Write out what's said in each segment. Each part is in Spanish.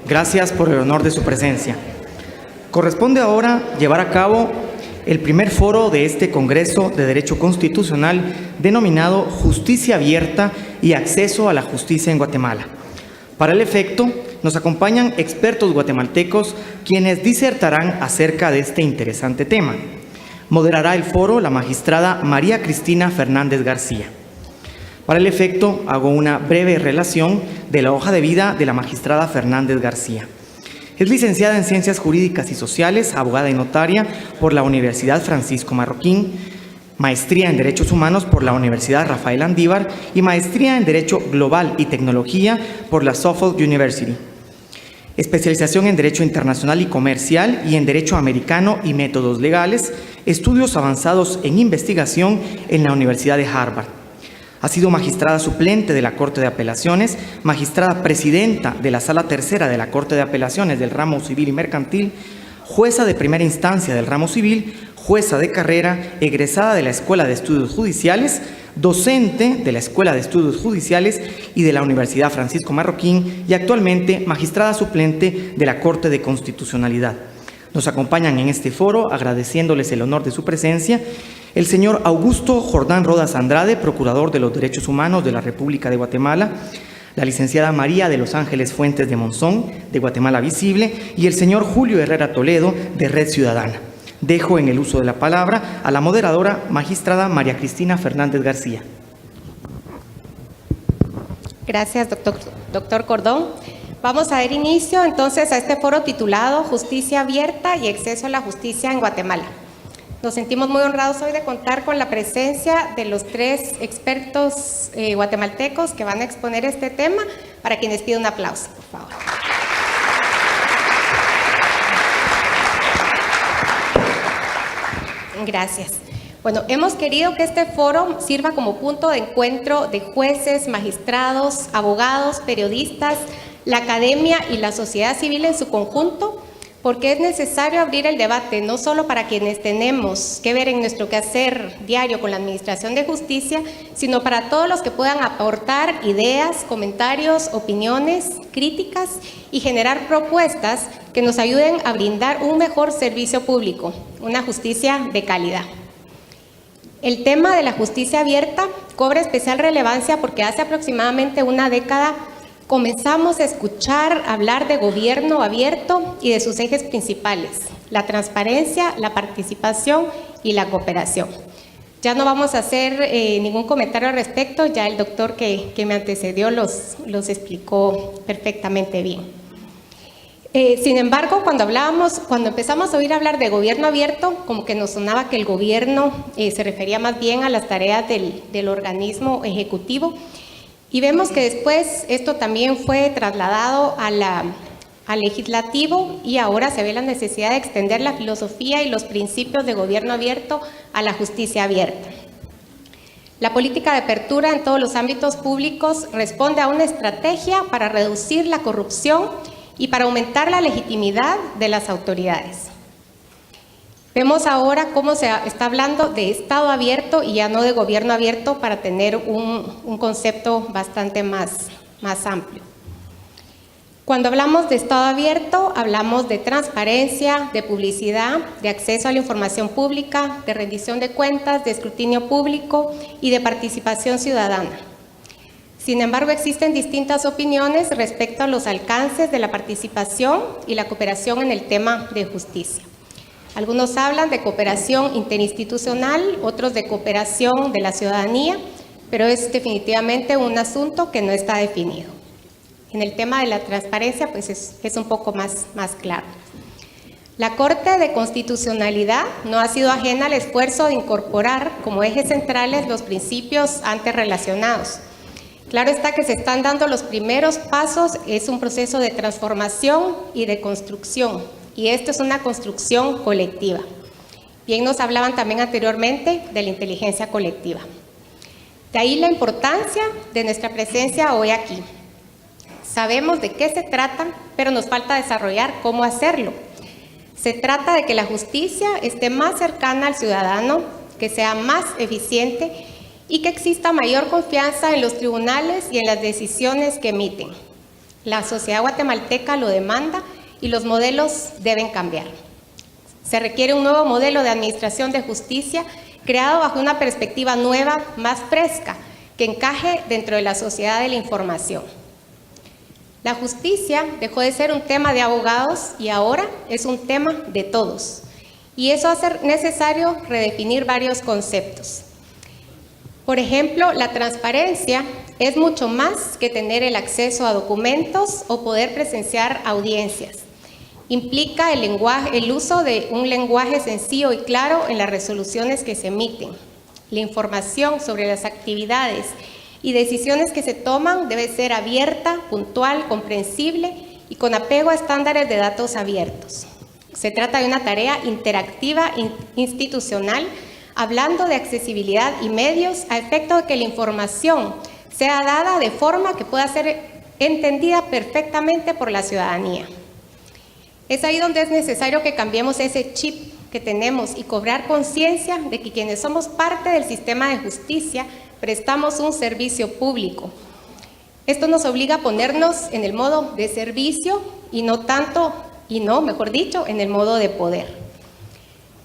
Gracias por el honor de su presencia. Corresponde ahora llevar a cabo el primer foro de este Congreso de Derecho Constitucional denominado Justicia Abierta y Acceso a la Justicia en Guatemala. Para el efecto, nos acompañan expertos guatemaltecos quienes disertarán acerca de este interesante tema. Moderará el foro la magistrada María Cristina Fernández García. Para el efecto, hago una breve relación de la hoja de vida de la magistrada Fernández García. Es licenciada en Ciencias Jurídicas y Sociales, abogada y notaria por la Universidad Francisco Marroquín, maestría en Derechos Humanos por la Universidad Rafael Andívar y maestría en Derecho Global y Tecnología por la Suffolk University. Especialización en Derecho Internacional y Comercial y en Derecho Americano y Métodos Legales, estudios avanzados en investigación en la Universidad de Harvard. Ha sido magistrada suplente de la Corte de Apelaciones, magistrada presidenta de la Sala Tercera de la Corte de Apelaciones del Ramo Civil y Mercantil, jueza de primera instancia del Ramo Civil, jueza de carrera, egresada de la Escuela de Estudios Judiciales, docente de la Escuela de Estudios Judiciales y de la Universidad Francisco Marroquín y actualmente magistrada suplente de la Corte de Constitucionalidad. Nos acompañan en este foro, agradeciéndoles el honor de su presencia, el señor Augusto Jordán Rodas Andrade, Procurador de los Derechos Humanos de la República de Guatemala, la licenciada María de los Ángeles Fuentes de Monzón, de Guatemala Visible, y el señor Julio Herrera Toledo, de Red Ciudadana. Dejo en el uso de la palabra a la moderadora, magistrada María Cristina Fernández García. Gracias, doctor Cordón. Vamos a dar inicio entonces a este foro titulado Justicia Abierta y Acceso a la Justicia en Guatemala. Nos sentimos muy honrados hoy de contar con la presencia de los tres expertos guatemaltecos que van a exponer este tema, para quienes pido un aplauso, por favor. Gracias. Bueno, hemos querido que este foro sirva como punto de encuentro de jueces, magistrados, abogados, periodistas, la academia y la sociedad civil en su conjunto, porque es necesario abrir el debate, no solo para quienes tenemos que ver en nuestro quehacer diario con la Administración de Justicia, sino para todos los que puedan aportar ideas, comentarios, opiniones, críticas y generar propuestas que nos ayuden a brindar un mejor servicio público, una justicia de calidad. El tema de la justicia abierta cobra especial relevancia porque hace aproximadamente una década comenzamos a escuchar hablar de gobierno abierto y de sus ejes principales, la transparencia, la participación y la cooperación. Ya no vamos a hacer ningún comentario al respecto, ya el doctor que me antecedió los explicó perfectamente bien. Sin embargo, cuando empezamos a oír hablar de gobierno abierto, como que nos sonaba que el gobierno se refería más bien a las tareas del organismo ejecutivo. Y vemos que después esto también fue trasladado al legislativo y ahora se ve la necesidad de extender la filosofía y los principios de gobierno abierto a la justicia abierta. La política de apertura en todos los ámbitos públicos responde a una estrategia para reducir la corrupción y para aumentar la legitimidad de las autoridades. Vemos ahora cómo se está hablando de Estado abierto y ya no de gobierno abierto para tener un concepto bastante más amplio. Cuando hablamos de Estado abierto, hablamos de transparencia, de publicidad, de acceso a la información pública, de rendición de cuentas, de escrutinio público y de participación ciudadana. Sin embargo, existen distintas opiniones respecto a los alcances de la participación y la cooperación en el tema de justicia. Algunos hablan de cooperación interinstitucional, otros de cooperación de la ciudadanía, pero es definitivamente un asunto que no está definido. En el tema de la transparencia, pues es un poco más claro. La Corte de Constitucionalidad no ha sido ajena al esfuerzo de incorporar como ejes centrales los principios antes relacionados. Claro está que se están dando los primeros pasos, es un proceso de transformación y de construcción. Y esto es una construcción colectiva. Bien, nos hablaban también anteriormente de la inteligencia colectiva. De ahí la importancia de nuestra presencia hoy aquí. Sabemos de qué se trata, pero nos falta desarrollar cómo hacerlo. Se trata de que la justicia esté más cercana al ciudadano, que sea más eficiente y que exista mayor confianza en los tribunales y en las decisiones que emiten. La sociedad guatemalteca lo demanda y los modelos deben cambiar. Se requiere un nuevo modelo de administración de justicia creado bajo una perspectiva nueva, más fresca, que encaje dentro de la sociedad de la información. La justicia dejó de ser un tema de abogados y ahora es un tema de todos. Y eso hace necesario redefinir varios conceptos. Por ejemplo, la transparencia es mucho más que tener el acceso a documentos o poder presenciar audiencias. Implica el uso de un lenguaje sencillo y claro en las resoluciones que se emiten. La información sobre las actividades y decisiones que se toman debe ser abierta, puntual, comprensible y con apego a estándares de datos abiertos. Se trata de una tarea interactiva institucional, hablando de accesibilidad y medios a efecto de que la información sea dada de forma que pueda ser entendida perfectamente por la ciudadanía. Es ahí donde es necesario que cambiemos ese chip que tenemos y cobrar conciencia de que quienes somos parte del sistema de justicia prestamos un servicio público. Esto nos obliga a ponernos en el modo de servicio y mejor dicho, en el modo de poder.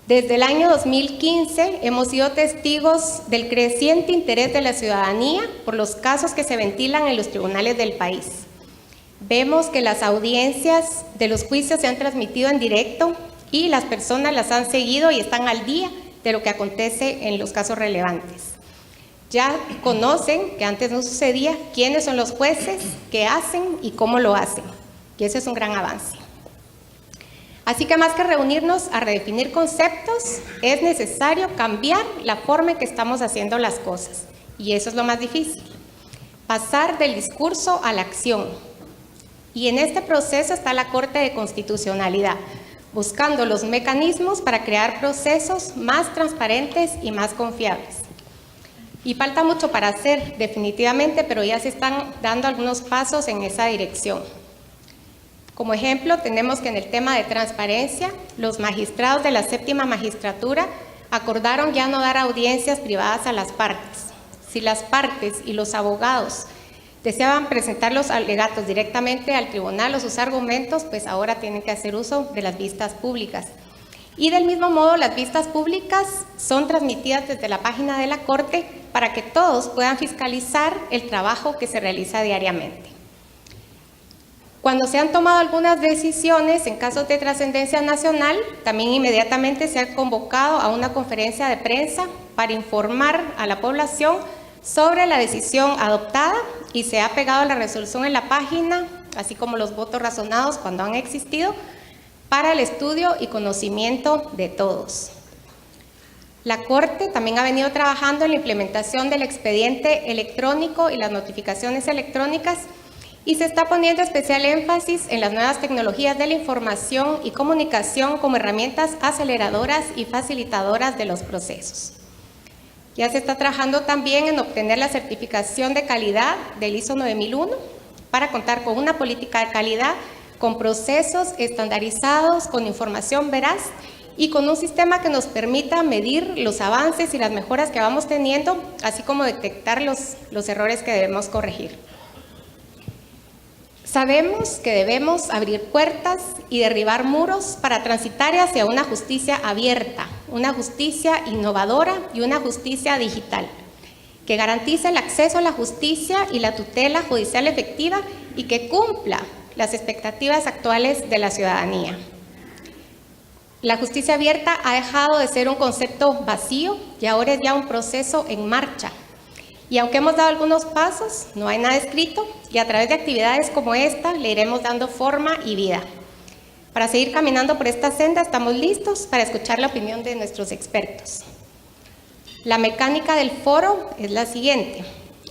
Desde el año 2015 hemos sido testigos del creciente interés de la ciudadanía por los casos que se ventilan en los tribunales del país. Vemos que las audiencias de los juicios se han transmitido en directo y las personas las han seguido y están al día de lo que acontece en los casos relevantes. Ya conocen, que antes no sucedía, quiénes son los jueces, qué hacen y cómo lo hacen. Y ese es un gran avance. Así que más que reunirnos a redefinir conceptos, es necesario cambiar la forma en que estamos haciendo las cosas. Y eso es lo más difícil. Pasar del discurso a la acción. Y en este proceso está la Corte de Constitucionalidad, buscando los mecanismos para crear procesos más transparentes y más confiables. Y falta mucho para hacer, definitivamente, pero ya se están dando algunos pasos en esa dirección. Como ejemplo, tenemos que en el tema de transparencia, los magistrados de la séptima magistratura acordaron ya no dar audiencias privadas a las partes. Si las partes y los abogados deseaban presentar los alegatos directamente al tribunal o sus argumentos, pues ahora tienen que hacer uso de las vistas públicas. Y del mismo modo, las vistas públicas son transmitidas desde la página de la Corte para que todos puedan fiscalizar el trabajo que se realiza diariamente. Cuando se han tomado algunas decisiones en casos de trascendencia nacional, también inmediatamente se ha convocado a una conferencia de prensa para informar a la población sobre la decisión adoptada y se ha pegado la resolución en la página, así como los votos razonados cuando han existido, para el estudio y conocimiento de todos. La Corte también ha venido trabajando en la implementación del expediente electrónico y las notificaciones electrónicas y se está poniendo especial énfasis en las nuevas tecnologías de la información y comunicación como herramientas aceleradoras y facilitadoras de los procesos. Ya se está trabajando también en obtener la certificación de calidad del ISO 9001 para contar con una política de calidad, con procesos estandarizados, con información veraz y con un sistema que nos permita medir los avances y las mejoras que vamos teniendo, así como detectar los errores que debemos corregir. Sabemos que debemos abrir puertas y derribar muros para transitar hacia una justicia abierta, una justicia innovadora y una justicia digital, que garantice el acceso a la justicia y la tutela judicial efectiva y que cumpla las expectativas actuales de la ciudadanía. La justicia abierta ha dejado de ser un concepto vacío y ahora es ya un proceso en marcha. Y aunque hemos dado algunos pasos, no hay nada escrito y a través de actividades como esta le iremos dando forma y vida. Para seguir caminando por esta senda estamos listos para escuchar la opinión de nuestros expertos. La mecánica del foro es la siguiente.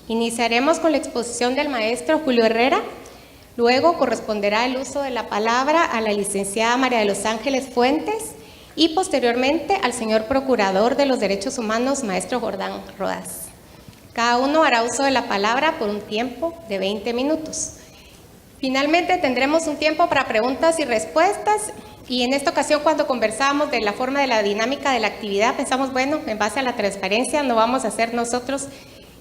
Iniciaremos con la exposición del maestro Julio Herrera, luego corresponderá el uso de la palabra a la licenciada María de los Ángeles Fuentes y posteriormente al señor Procurador de los Derechos Humanos, maestro Jordán Rodas. Cada uno hará uso de la palabra por un tiempo de 20 minutos. Finalmente tendremos un tiempo para preguntas y respuestas y en esta ocasión cuando conversábamos de la forma de la dinámica de la actividad pensamos, bueno, en base a la transparencia no vamos a ser nosotros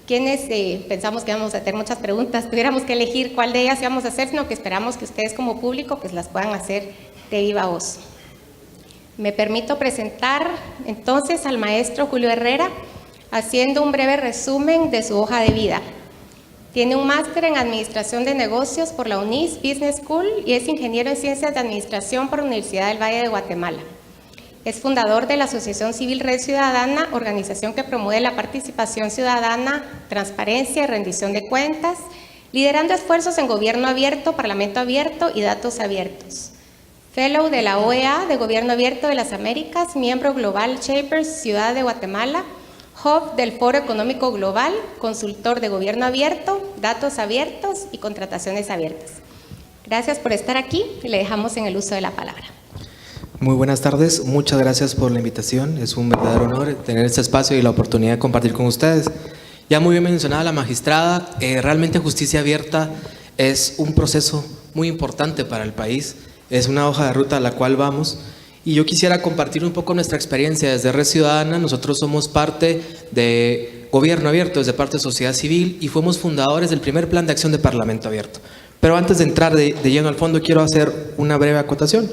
quienes pensamos que íbamos a tener muchas preguntas, tuviéramos que elegir cuál de ellas íbamos a hacer, sino que esperamos que ustedes como público pues las puedan hacer de viva voz. Me permito presentar entonces al maestro Julio Herrera, haciendo un breve resumen de su hoja de vida. Tiene un máster en Administración de Negocios por la UNIS Business School y es ingeniero en Ciencias de Administración por la Universidad del Valle de Guatemala. Es fundador de la Asociación Civil Red Ciudadana, organización que promueve la participación ciudadana, transparencia y rendición de cuentas, liderando esfuerzos en gobierno abierto, parlamento abierto y datos abiertos. Fellow de la OEA de Gobierno Abierto de las Américas, miembro Global Shapers Ciudad de Guatemala, Hub del Foro Económico Global, consultor de Gobierno Abierto, datos abiertos y contrataciones abiertas. Gracias por estar aquí y le dejamos en el uso de la palabra. Muy buenas tardes, muchas gracias por la invitación. Es un verdadero honor tener este espacio y la oportunidad de compartir con ustedes. Ya muy bien mencionada la magistrada, realmente justicia abierta es un proceso muy importante para el país. Es una hoja de ruta a la cual vamos. Y yo quisiera compartir un poco nuestra experiencia desde Red Ciudadana. Nosotros somos parte de Gobierno Abierto, desde parte de sociedad civil, y fuimos fundadores del primer plan de acción de Parlamento Abierto. Pero antes de entrar de lleno al fondo, quiero hacer una breve acotación.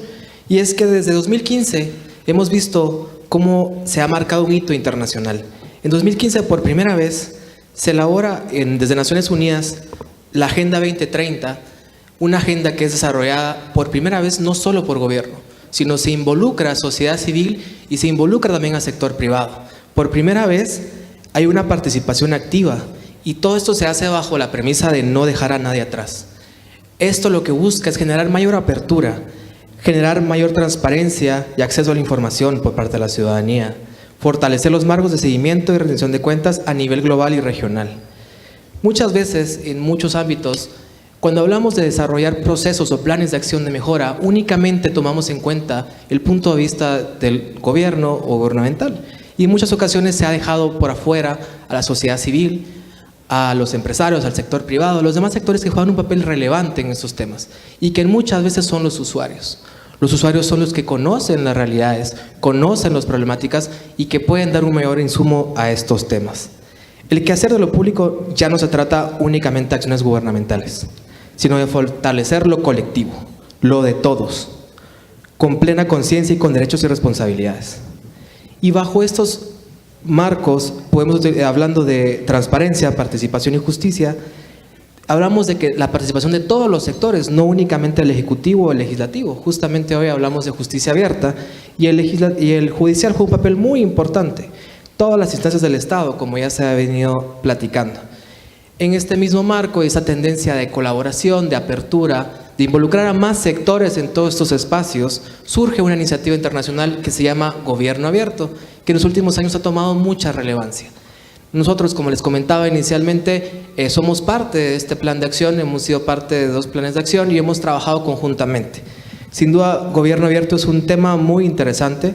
Y es que desde 2015 hemos visto cómo se ha marcado un hito internacional. En 2015, por primera vez, se elabora desde Naciones Unidas la Agenda 2030, una agenda que es desarrollada por primera vez no solo por gobierno, sino se involucra a sociedad civil y se involucra también al sector privado. Por primera vez hay una participación activa y todo esto se hace bajo la premisa de no dejar a nadie atrás. Esto lo que busca es generar mayor apertura, generar mayor transparencia y acceso a la información por parte de la ciudadanía, fortalecer los marcos de seguimiento y rendición de cuentas a nivel global y regional. Muchas veces, en muchos ámbitos, cuando hablamos de desarrollar procesos o planes de acción de mejora, únicamente tomamos en cuenta el punto de vista del gobierno o gubernamental. Y en muchas ocasiones se ha dejado por afuera a la sociedad civil, a los empresarios, al sector privado, a los demás sectores que juegan un papel relevante en estos temas y que muchas veces son los usuarios. Los usuarios son los que conocen las realidades, conocen las problemáticas y que pueden dar un mayor insumo a estos temas. El quehacer de lo público ya no se trata únicamente de acciones gubernamentales, sino de fortalecer lo colectivo, lo de todos, con plena conciencia y con derechos y responsabilidades. Y bajo estos marcos, hablando de transparencia, participación y justicia, hablamos de que la participación de todos los sectores, no únicamente el ejecutivo o el legislativo. Justamente hoy hablamos de justicia abierta y el judicial juega un papel muy importante. Todas las instancias del Estado, como ya se ha venido platicando. En este mismo marco, esa tendencia de colaboración, de apertura, de involucrar a más sectores en todos estos espacios, surge una iniciativa internacional que se llama Gobierno Abierto, que en los últimos años ha tomado mucha relevancia. Nosotros, como les comentaba inicialmente, somos parte de este plan de acción, hemos sido parte de 2 planes de acción y hemos trabajado conjuntamente. Sin duda, Gobierno Abierto es un tema muy interesante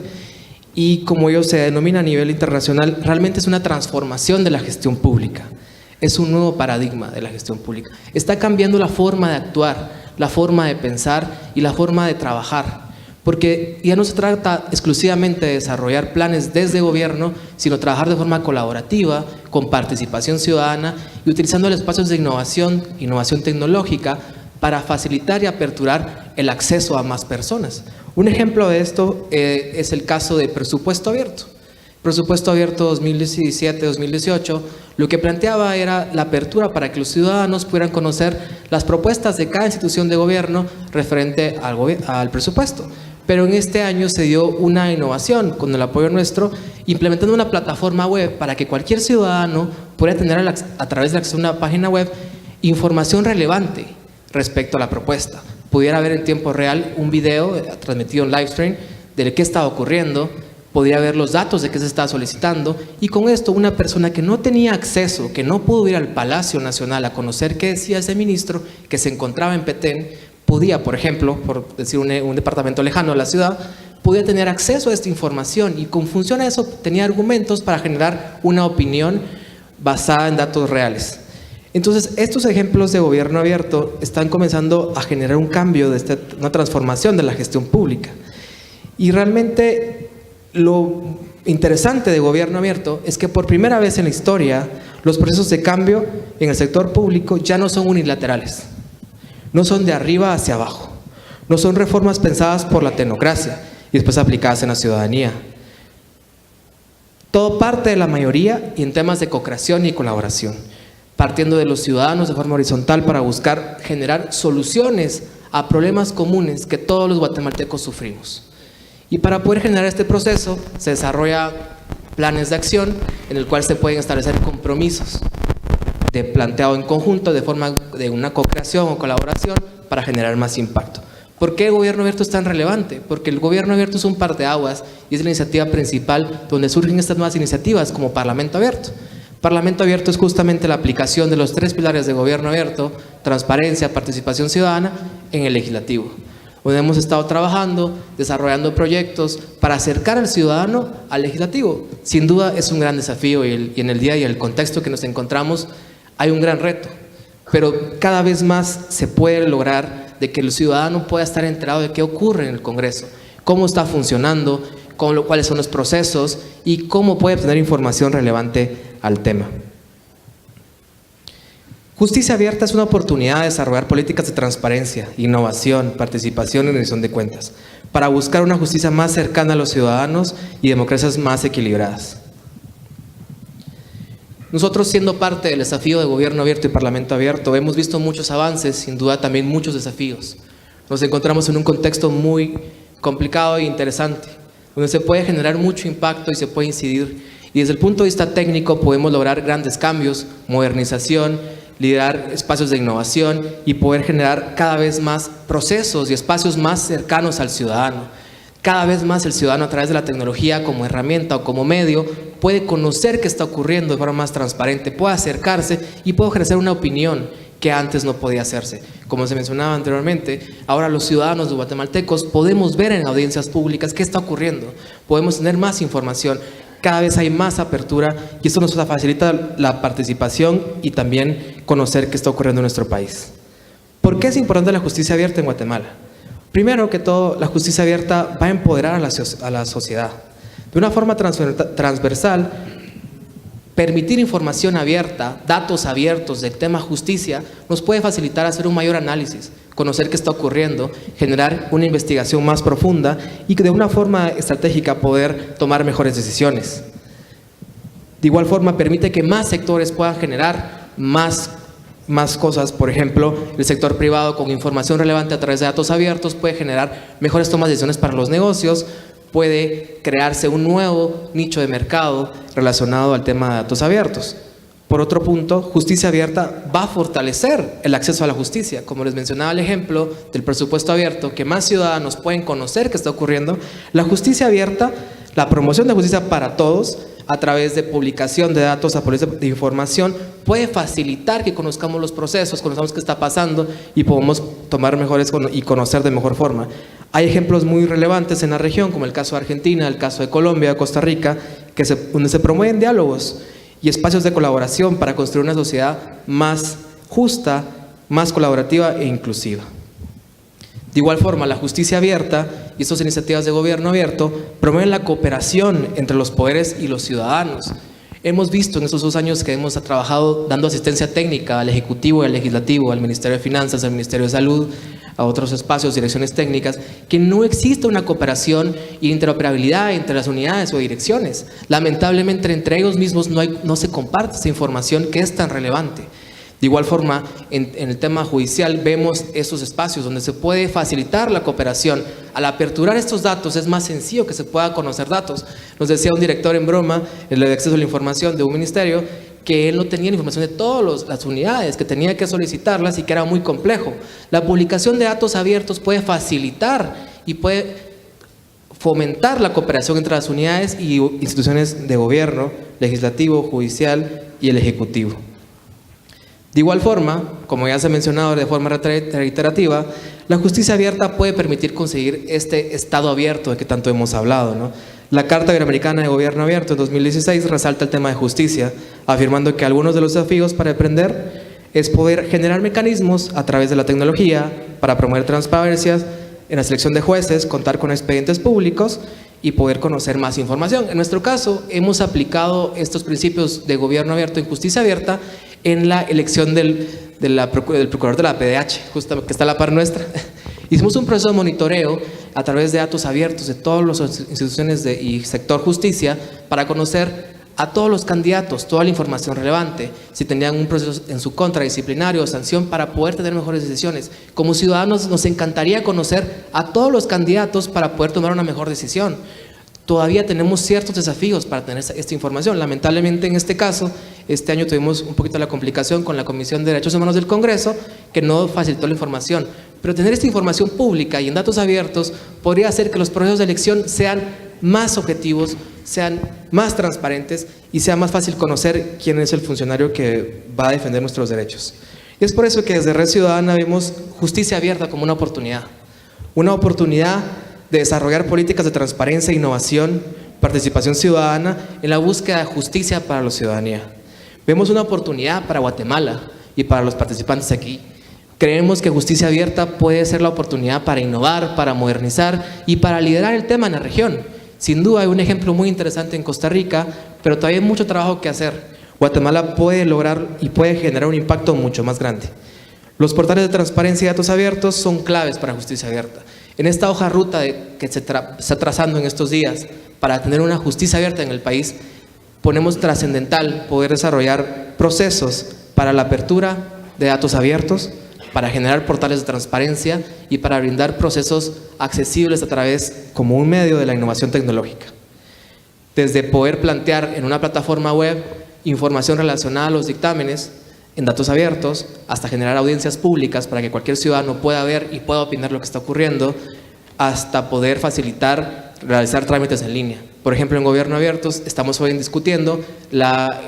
y, como ello se denomina a nivel internacional, realmente es una transformación de la gestión pública. Es un nuevo paradigma de la gestión pública. Está cambiando la forma de actuar, la forma de pensar y la forma de trabajar. Porque ya no se trata exclusivamente de desarrollar planes desde gobierno, sino trabajar de forma colaborativa, con participación ciudadana y utilizando los espacios de innovación tecnológica para facilitar y aperturar el acceso a más personas. Un ejemplo de esto es el caso de Presupuesto Abierto. Presupuesto Abierto 2017-2018, lo que planteaba era la apertura para que los ciudadanos pudieran conocer las propuestas de cada institución de gobierno referente al presupuesto. Pero en este año se dio una innovación con el apoyo nuestro, implementando una plataforma web para que cualquier ciudadano pudiera tener a través de acceso a una página web información relevante respecto a la propuesta. Pudiera ver en tiempo real un video transmitido en live stream de qué estaba ocurriendo, podría ver los datos de qué se estaba solicitando y con esto una persona que no tenía acceso, que no pudo ir al Palacio Nacional a conocer qué decía ese ministro que se encontraba en Petén, podía, por ejemplo, por decir un departamento lejano de la ciudad, podía tener acceso a esta información y con función a eso tenía argumentos para generar una opinión basada en datos reales. Entonces, estos ejemplos de gobierno abierto están comenzando a generar un cambio, una transformación de la gestión pública. Y realmente lo interesante de gobierno abierto es que por primera vez en la historia Los procesos de cambio en el sector público ya no son unilaterales, no son de arriba hacia abajo, no son reformas pensadas por la tecnocracia y después aplicadas en la ciudadanía. Todo parte de la mayoría y en temas de co-creación y colaboración, partiendo de los ciudadanos de forma horizontal para buscar generar soluciones a problemas comunes que todos los guatemaltecos sufrimos. Y para poder generar este proceso se desarrolla planes de acción en el cual se pueden establecer compromisos planteado en conjunto de forma de una co-creación o colaboración para generar más impacto. ¿Por qué el gobierno abierto es tan relevante? Porque el gobierno abierto es un parteaguas y es la iniciativa principal donde surgen estas nuevas iniciativas como Parlamento Abierto. Parlamento Abierto es justamente la aplicación de los 3 pilares de gobierno abierto: transparencia, participación ciudadana, en el legislativo, donde hemos estado trabajando, desarrollando proyectos para acercar al ciudadano al legislativo. Sin duda es un gran desafío y en el día y el contexto que nos encontramos hay un gran reto, pero cada vez más se puede lograr de que el ciudadano pueda estar enterado de qué ocurre en el Congreso, cómo está funcionando, cuáles son los procesos y cómo puede obtener información relevante al tema. Justicia Abierta es una oportunidad de desarrollar políticas de transparencia, innovación, participación y rendición de cuentas, para buscar una justicia más cercana a los ciudadanos y democracias más equilibradas. Nosotros, siendo parte del desafío de gobierno abierto y parlamento abierto, hemos visto muchos avances, sin duda también muchos desafíos. Nos encontramos en un contexto muy complicado e interesante, donde se puede generar mucho impacto y se puede incidir. Y desde el punto de vista técnico podemos lograr grandes cambios, modernización, liderar espacios de innovación y poder generar cada vez más procesos y espacios más cercanos al ciudadano. Cada vez más el ciudadano, a través de la tecnología como herramienta o como medio, puede conocer qué está ocurriendo de forma más transparente, puede acercarse y puede ejercer una opinión que antes no podía hacerse. Como se mencionaba anteriormente, ahora los ciudadanos de guatemaltecos podemos ver en audiencias públicas qué está ocurriendo, podemos tener más información. Cada vez hay más apertura y esto nos facilita la participación y también conocer qué está ocurriendo en nuestro país. ¿Por qué es importante la justicia abierta en Guatemala? Primero que todo, la justicia abierta va a empoderar a la sociedad. De una forma transversal, permitir información abierta, datos abiertos del tema justicia, nos puede facilitar hacer un mayor análisis, conocer qué está ocurriendo, generar una investigación más profunda y de una forma estratégica poder tomar mejores decisiones. De igual forma, permite que más sectores puedan generar más cosas. Por ejemplo, el sector privado con información relevante a través de datos abiertos puede generar mejores tomas de decisiones para los negocios, puede crearse un nuevo nicho de mercado relacionado al tema de datos abiertos. Por otro punto, justicia abierta va a fortalecer el acceso a la justicia. Como les mencionaba el ejemplo del presupuesto abierto, que más ciudadanos pueden conocer qué está ocurriendo, la justicia abierta, la promoción de justicia para todos, a través de publicación de datos, de información, puede facilitar que conozcamos los procesos, conozcamos qué está pasando y podamos tomar mejores y conocer de mejor forma. Hay ejemplos muy relevantes en la región, como el caso de Argentina, el caso de Colombia, Costa Rica, donde se promueven diálogos y espacios de colaboración para construir una sociedad más justa, más colaborativa e inclusiva. De igual forma, la justicia abierta y estas iniciativas de gobierno abierto promueven la cooperación entre los poderes y los ciudadanos. Hemos visto en estos 2 años que hemos trabajado dando asistencia técnica al Ejecutivo y al Legislativo, al Ministerio de Finanzas, al Ministerio de Salud, a otros espacios, direcciones técnicas, que no existe una cooperación e interoperabilidad entre las unidades o direcciones. Lamentablemente, entre ellos mismos no se comparte esa información que es tan relevante. De igual forma, en el tema judicial vemos esos espacios donde se puede facilitar la cooperación. Al aperturar estos datos es más sencillo que se pueda conocer datos. Nos decía un director en broma, el de acceso a la información de un ministerio, que él no tenía la información de todas las unidades, que tenía que solicitarlas y que era muy complejo. La publicación de datos abiertos puede facilitar y puede fomentar la cooperación entre las unidades y instituciones de gobierno, legislativo, judicial y el ejecutivo. De igual forma, como ya se ha mencionado de forma reiterativa, la justicia abierta puede permitir conseguir este Estado abierto de que tanto hemos hablado, ¿no? La Carta Interamericana de Gobierno Abierto en 2016 resalta el tema de justicia, afirmando que algunos de los desafíos para emprender es poder generar mecanismos a través de la tecnología para promover transparencias en la selección de jueces, contar con expedientes públicos y poder conocer más información. En nuestro caso, hemos aplicado estos principios de gobierno abierto y justicia abierta en la elección del procurador de la PDH, justamente que está a la par nuestra. Hicimos un proceso de monitoreo a través de datos abiertos de todas las instituciones y sector justicia para conocer a todos los candidatos, toda la información relevante, si tenían un proceso en su contra disciplinario o sanción, para poder tener mejores decisiones. Como ciudadanos nos encantaría conocer a todos los candidatos para poder tomar una mejor decisión. Todavía tenemos ciertos desafíos para tener esta información. Lamentablemente en este caso, este año tuvimos un poquito la complicación con la Comisión de Derechos Humanos del Congreso, que no facilitó la información. Pero tener esta información pública y en datos abiertos podría hacer que los procesos de elección sean más objetivos, sean más transparentes y sea más fácil conocer quién es el funcionario que va a defender nuestros derechos. Y es por eso que desde Red Ciudadana vemos justicia abierta como una oportunidad de desarrollar políticas de transparencia, innovación, participación ciudadana en la búsqueda de justicia para la ciudadanía. Vemos una oportunidad para Guatemala y para los participantes aquí. Creemos que justicia abierta puede ser la oportunidad para innovar, para modernizar y para liderar el tema en la región. Sin duda hay un ejemplo muy interesante en Costa Rica, pero todavía hay mucho trabajo que hacer. Guatemala puede lograr y puede generar un impacto mucho más grande. Los portales de transparencia y datos abiertos son claves para justicia abierta. En esta hoja de ruta que se está trazando en estos días para tener una justicia abierta en el país, ponemos trascendental poder desarrollar procesos para la apertura de datos abiertos, para generar portales de transparencia y para brindar procesos accesibles a través como un medio de la innovación tecnológica. Desde poder plantear en una plataforma web información relacionada a los dictámenes en datos abiertos, hasta generar audiencias públicas para que cualquier ciudadano pueda ver y pueda opinar lo que está ocurriendo, hasta poder facilitar realizar trámites en línea. Por ejemplo, en Gobierno Abiertos estamos hoy discutiendo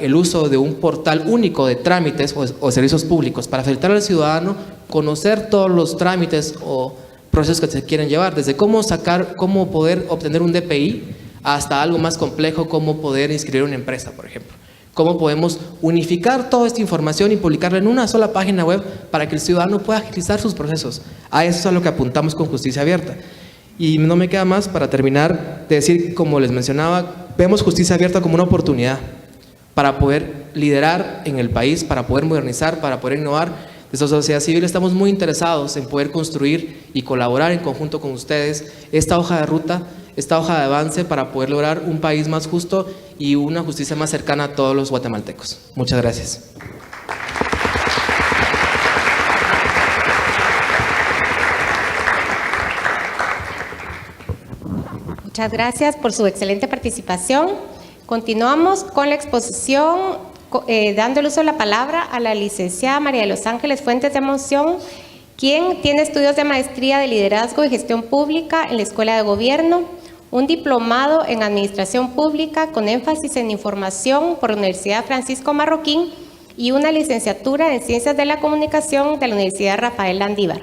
el uso de un portal único de trámites o servicios públicos para facilitar al ciudadano conocer todos los trámites o procesos que se quieren llevar, desde cómo poder obtener un DPI hasta algo más complejo, cómo poder inscribir una empresa, por ejemplo. Cómo podemos unificar toda esta información y publicarla en una sola página web para que el ciudadano pueda agilizar sus procesos. A eso es a lo que apuntamos con Justicia Abierta. Y no me queda más para terminar de decir, como les mencionaba, vemos Justicia Abierta como una oportunidad para poder liderar en el país, para poder modernizar, para poder innovar. Desde la sociedad civil estamos muy interesados en poder construir y colaborar en conjunto con ustedes esta hoja de ruta, esta hoja de avance para poder lograr un país más justo y una justicia más cercana a todos los guatemaltecos. Muchas gracias. Muchas gracias por su excelente participación. Continuamos con la exposición, dando el uso de la palabra a la licenciada María de los Ángeles Fuentes de Monción, quien tiene estudios de maestría de liderazgo y gestión pública en la Escuela de Gobierno, un diplomado en administración pública con énfasis en información por la Universidad Francisco Marroquín y una licenciatura en ciencias de la comunicación de la Universidad Rafael Landívar.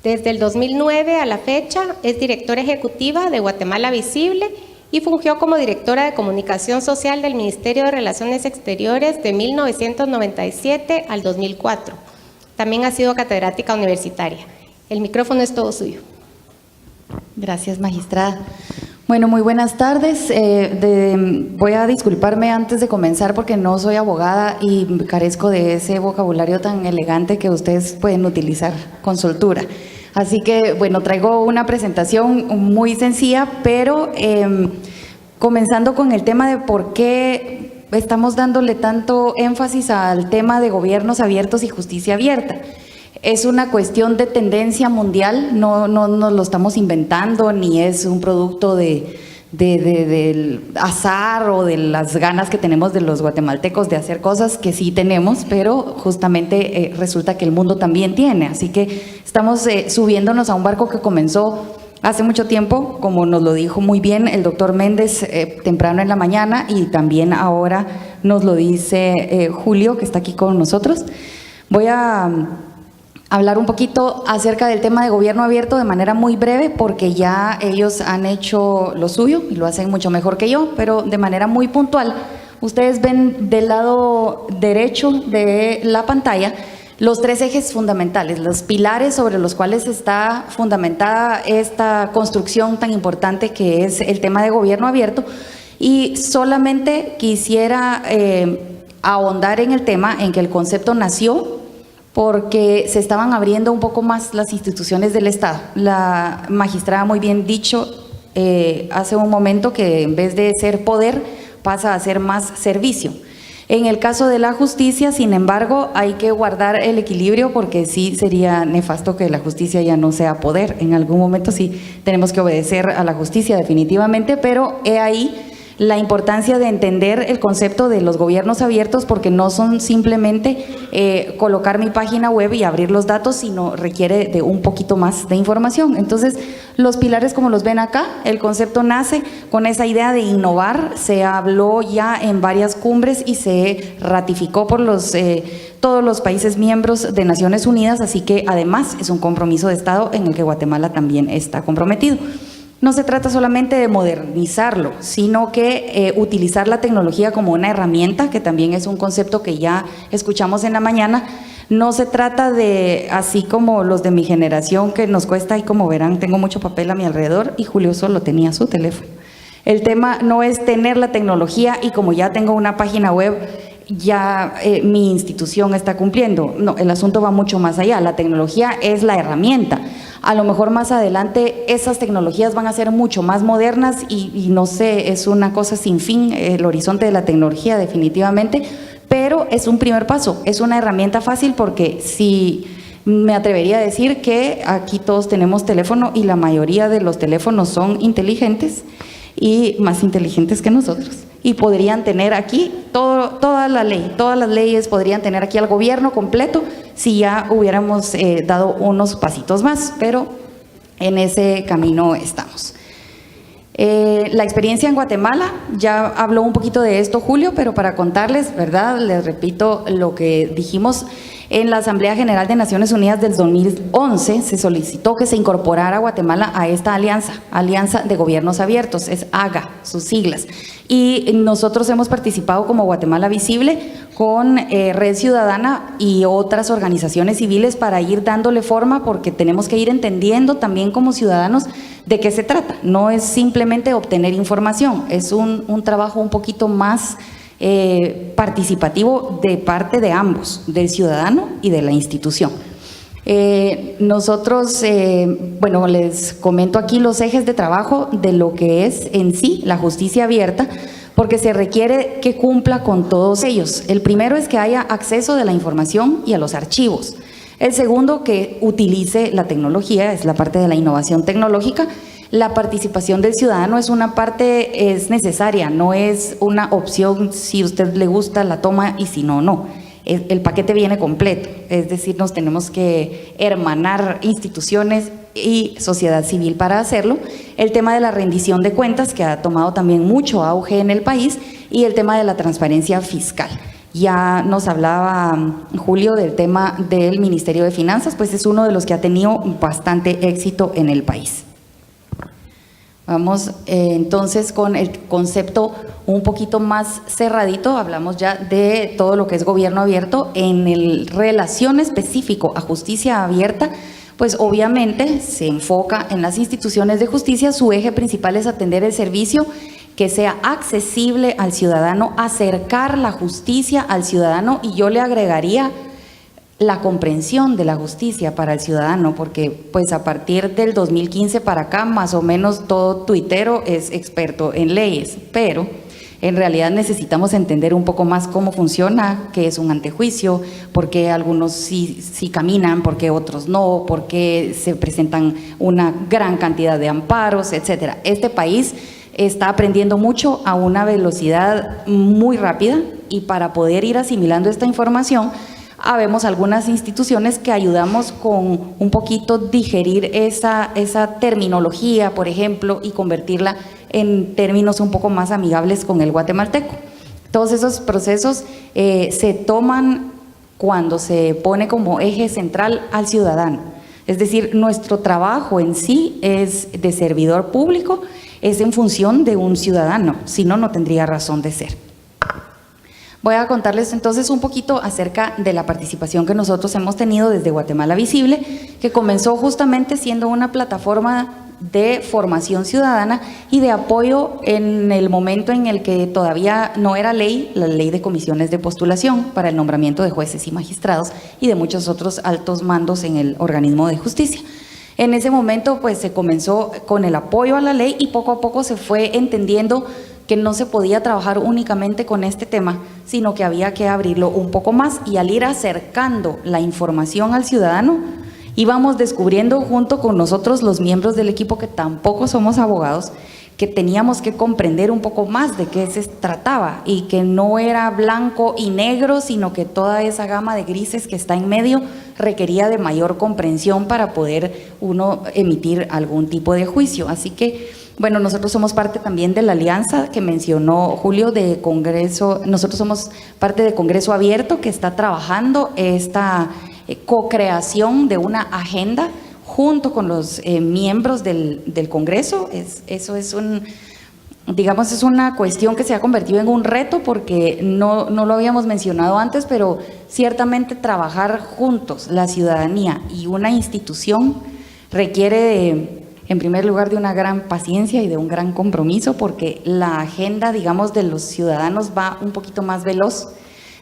Desde el 2009 a la fecha es directora ejecutiva de Guatemala Visible y fungió como directora de comunicación social del Ministerio de Relaciones Exteriores de 1997 al 2004. También ha sido catedrática universitaria. El micrófono es todo suyo. Gracias, magistrada. Bueno, muy buenas tardes. Voy a disculparme antes de comenzar porque no soy abogada y carezco de ese vocabulario tan elegante que ustedes pueden utilizar con soltura. Así que, bueno, traigo una presentación muy sencilla, pero comenzando con el tema de por qué estamos dándole tanto énfasis al tema de gobiernos abiertos y justicia abierta. Es una cuestión de tendencia mundial, no nos lo estamos inventando, ni es un producto del azar o de las ganas que tenemos de los guatemaltecos de hacer cosas que sí tenemos, pero justamente resulta que el mundo también tiene. Así que estamos subiéndonos a un barco que comenzó hace mucho tiempo, como nos lo dijo muy bien el doctor Méndez temprano en la mañana, y también ahora nos lo dice Julio, que está aquí con nosotros. Voy a hablar un poquito acerca del tema de gobierno abierto de manera muy breve, porque ya ellos han hecho lo suyo y lo hacen mucho mejor que yo, pero de manera muy puntual. Ustedes ven del lado derecho de la pantalla los 3 ejes fundamentales, los pilares sobre los cuales está fundamentada esta construcción tan importante que es el tema de gobierno abierto. Y solamente quisiera ahondar en el tema en que el concepto nació porque se estaban abriendo un poco más las instituciones del Estado. La magistrada muy bien dicho hace un momento que en vez de ser poder pasa a ser más servicio. En el caso de la justicia, sin embargo, hay que guardar el equilibrio porque sí sería nefasto que la justicia ya no sea poder. En algún momento sí tenemos que obedecer a la justicia definitivamente, pero he ahí la importancia de entender el concepto de los gobiernos abiertos porque no son simplemente colocar mi página web y abrir los datos, sino requiere de un poquito más de información. Entonces, los pilares como los ven acá, el concepto nace con esa idea de innovar, se habló ya en varias cumbres y se ratificó por todos los países miembros de Naciones Unidas, así que además es un compromiso de Estado en el que Guatemala también está comprometido. No se trata solamente de modernizarlo, sino que utilizar la tecnología como una herramienta, que también es un concepto que ya escuchamos en la mañana. No se trata de, así como los de mi generación, que nos cuesta, y como verán, tengo mucho papel a mi alrededor, y Julio solo tenía su teléfono. El tema no es tener la tecnología y como ya tengo una página web, ya mi institución está cumpliendo. No, el asunto va mucho más allá. La tecnología es la herramienta. A lo mejor más adelante esas tecnologías van a ser mucho más modernas y no sé, es una cosa sin fin el horizonte de la tecnología definitivamente, pero es un primer paso, es una herramienta fácil porque si me atrevería a decir que aquí todos tenemos teléfono y la mayoría de los teléfonos son inteligentes y más inteligentes que nosotros. Y podrían tener aquí toda la ley, todas las leyes podrían tener aquí al gobierno completo si ya hubiéramos dado unos pasitos más, pero en ese camino estamos. La experiencia en Guatemala, ya habló un poquito de esto Julio, pero para contarles, ¿verdad? Les repito lo que dijimos en la Asamblea General de Naciones Unidas del 2011, se solicitó que se incorporara Guatemala a esta Alianza de Gobiernos Abiertos, es AGA, sus siglas. Y nosotros hemos participado como Guatemala Visible con Red Ciudadana y otras organizaciones civiles para ir dándole forma, porque tenemos que ir entendiendo también como ciudadanos de qué se trata. No es simplemente obtener información, es un trabajo un poquito más participativo de parte de ambos, del ciudadano y de la institución. Nosotros, bueno, les comento aquí los ejes de trabajo de lo que es en sí la justicia abierta, porque se requiere que cumpla con todos ellos. El primero es que haya acceso de la información y a los archivos. El segundo, que utilice la tecnología, es la parte de la innovación tecnológica. La participación del ciudadano es una parte, es necesaria, no es una opción, si a usted le gusta la toma y si no, no. El paquete viene completo, es decir, nos tenemos que hermanar instituciones y sociedad civil para hacerlo. El tema de la rendición de cuentas, que ha tomado también mucho auge en el país, y el tema de la transparencia fiscal. Ya nos hablaba Julio del tema del Ministerio de Finanzas, pues es uno de los que ha tenido bastante éxito en el país. Vamos entonces con el concepto un poquito más cerradito, hablamos ya de todo lo que es gobierno abierto. En el relación específico a justicia abierta, pues obviamente se enfoca en las instituciones de justicia, su eje principal es atender el servicio que sea accesible al ciudadano, acercar la justicia al ciudadano, y yo le agregaría la comprensión de la justicia para el ciudadano, porque pues a partir del 2015 para acá más o menos todo tuitero es experto en leyes, pero en realidad necesitamos entender un poco más cómo funciona, qué es un antejuicio, por qué algunos sí caminan, por qué otros no, por qué se presentan una gran cantidad de amparos, etcétera. Este país está aprendiendo mucho a una velocidad muy rápida, y para poder ir asimilando esta información, habemos algunas instituciones que ayudamos con un poquito digerir esa terminología, por ejemplo, y convertirla en términos un poco más amigables con el guatemalteco. Todos esos procesos se toman cuando se pone como eje central al ciudadano. Es decir, nuestro trabajo en sí es de servidor público, es en función de un ciudadano, si no, no tendría razón de ser. Voy a contarles entonces un poquito acerca de la participación que nosotros hemos tenido desde Guatemala Visible, que comenzó justamente siendo una plataforma de formación ciudadana y de apoyo en el momento en el que todavía no era ley, la ley de comisiones de postulación para el nombramiento de jueces y magistrados y de muchos otros altos mandos en el organismo de justicia. En ese momento pues se comenzó con el apoyo a la ley y poco a poco se fue entendiendo que no se podía trabajar únicamente con este tema, sino que había que abrirlo un poco más, y al ir acercando la información al ciudadano, íbamos descubriendo junto con nosotros, los miembros del equipo que tampoco somos abogados, que teníamos que comprender un poco más de qué se trataba y que no era blanco y negro, sino que toda esa gama de grises que está en medio requería de mayor comprensión para poder uno emitir algún tipo de juicio. Así que, bueno, nosotros somos parte también de la alianza que mencionó Julio de Congreso. Nosotros somos parte de Congreso Abierto, que está trabajando esta co-creación de una agenda junto con los miembros del Congreso. Eso es digamos, es una cuestión que se ha convertido en un reto porque no lo habíamos mencionado antes, pero ciertamente trabajar juntos, la ciudadanía y una institución, requiere en primer lugar de una gran paciencia y de un gran compromiso, porque la agenda, digamos, de los ciudadanos va un poquito más veloz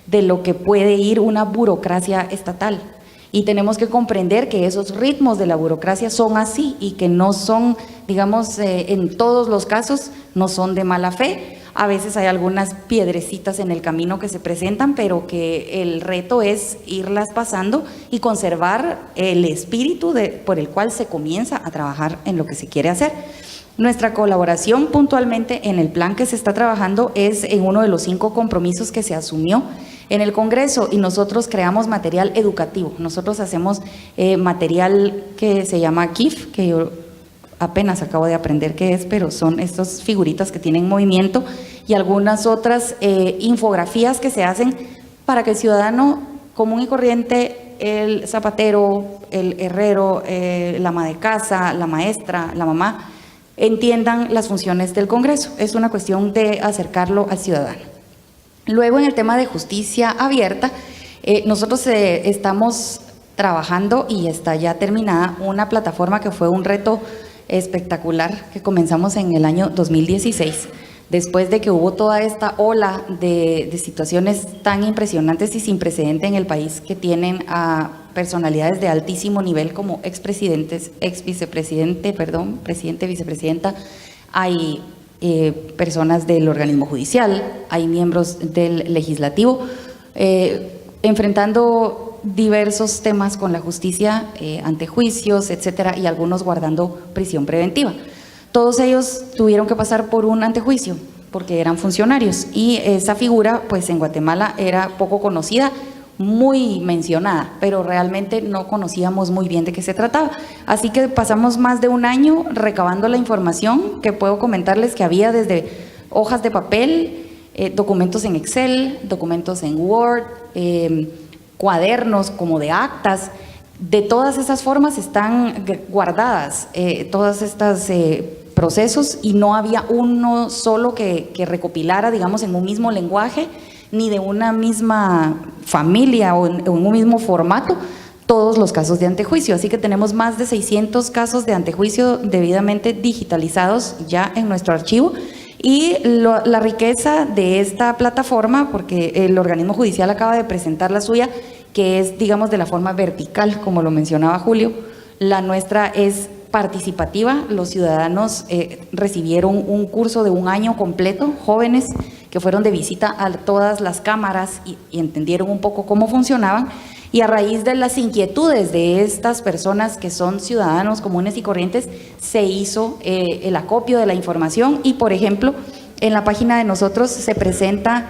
de lo que puede ir una burocracia estatal. Y tenemos que comprender que esos ritmos de la burocracia son así y que no son, digamos, en todos los casos, no son de mala fe. A veces hay algunas piedrecitas en el camino que se presentan, pero que el reto es irlas pasando y conservar el espíritu por el cual se comienza a trabajar en lo que se quiere hacer. Nuestra colaboración puntualmente en el plan que se está trabajando es en uno de los 5 compromisos que se asumió en el Congreso, y nosotros creamos material educativo. Nosotros hacemos material que se llama GIF, que yo apenas acabo de aprender qué es, pero son estas figuritas que tienen movimiento y algunas otras infografías que se hacen para que el ciudadano común y corriente, el zapatero, el herrero, la ama de casa, la maestra, la mamá, entiendan las funciones del Congreso. Es una cuestión de acercarlo al ciudadano. Luego, en el tema de justicia abierta, nosotros estamos trabajando y está ya terminada una plataforma que fue un reto espectacular que comenzamos en el año 2016, después de que hubo toda esta ola de situaciones tan impresionantes y sin precedente en el país, que tienen a personalidades de altísimo nivel como expresidentes, presidente, vicepresidenta, hay personas del organismo judicial, hay miembros del legislativo, enfrentando diversos temas con la justicia, antejuicios, etcétera, y algunos guardando prisión preventiva. Todos ellos tuvieron que pasar por un antejuicio porque eran funcionarios, y esa figura pues en Guatemala era poco conocida, muy mencionada, pero realmente no conocíamos muy bien de qué se trataba. Así que pasamos más de un año recabando la información, que puedo comentarles que había desde hojas de papel, documentos en Excel, documentos en Word, cuadernos como de actas. De todas esas formas están guardadas todas estas procesos, y no había uno solo que recopilara, digamos, en un mismo lenguaje, ni de una misma familia o en un mismo formato, todos los casos de antejuicio. Así que tenemos más de 600 casos de antejuicio debidamente digitalizados ya en nuestro archivo. Y la riqueza de esta plataforma, porque el organismo judicial acaba de presentar la suya, que es, digamos, de la forma vertical, como lo mencionaba Julio. La nuestra es participativa. Los ciudadanos recibieron un curso de un año completo, jóvenes que fueron de visita a todas las cámaras y entendieron un poco cómo funcionaban, y a raíz de las inquietudes de estas personas que son ciudadanos comunes y corrientes, se hizo el acopio de la información. Y, por ejemplo, en la página de nosotros se presenta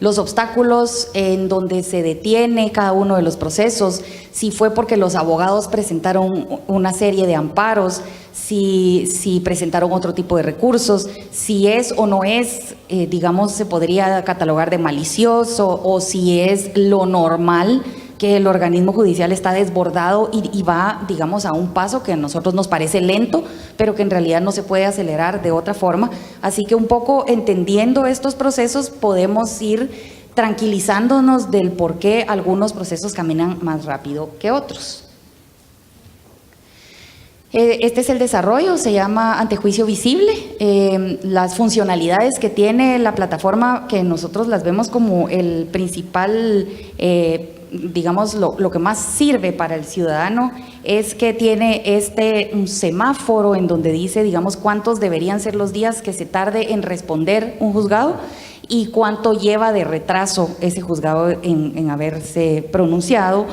los obstáculos en donde se detiene cada uno de los procesos, si fue porque los abogados presentaron una serie de amparos, si presentaron otro tipo de recursos, si es o no es, digamos, se podría catalogar de malicioso, o si es lo normal que el organismo judicial está desbordado y va, digamos, a un paso que a nosotros nos parece lento, pero que en realidad no se puede acelerar de otra forma. Así que un poco entendiendo estos procesos podemos ir tranquilizándonos del por qué algunos procesos caminan más rápido que otros. Este es el desarrollo, se llama Antejuicio Visible. Las funcionalidades que tiene la plataforma, que nosotros las vemos como el principal, digamos, lo que más sirve para el ciudadano, es que tiene un semáforo en donde dice, digamos, cuántos deberían ser los días que se tarde en responder un juzgado y cuánto lleva de retraso ese juzgado en haberse pronunciado.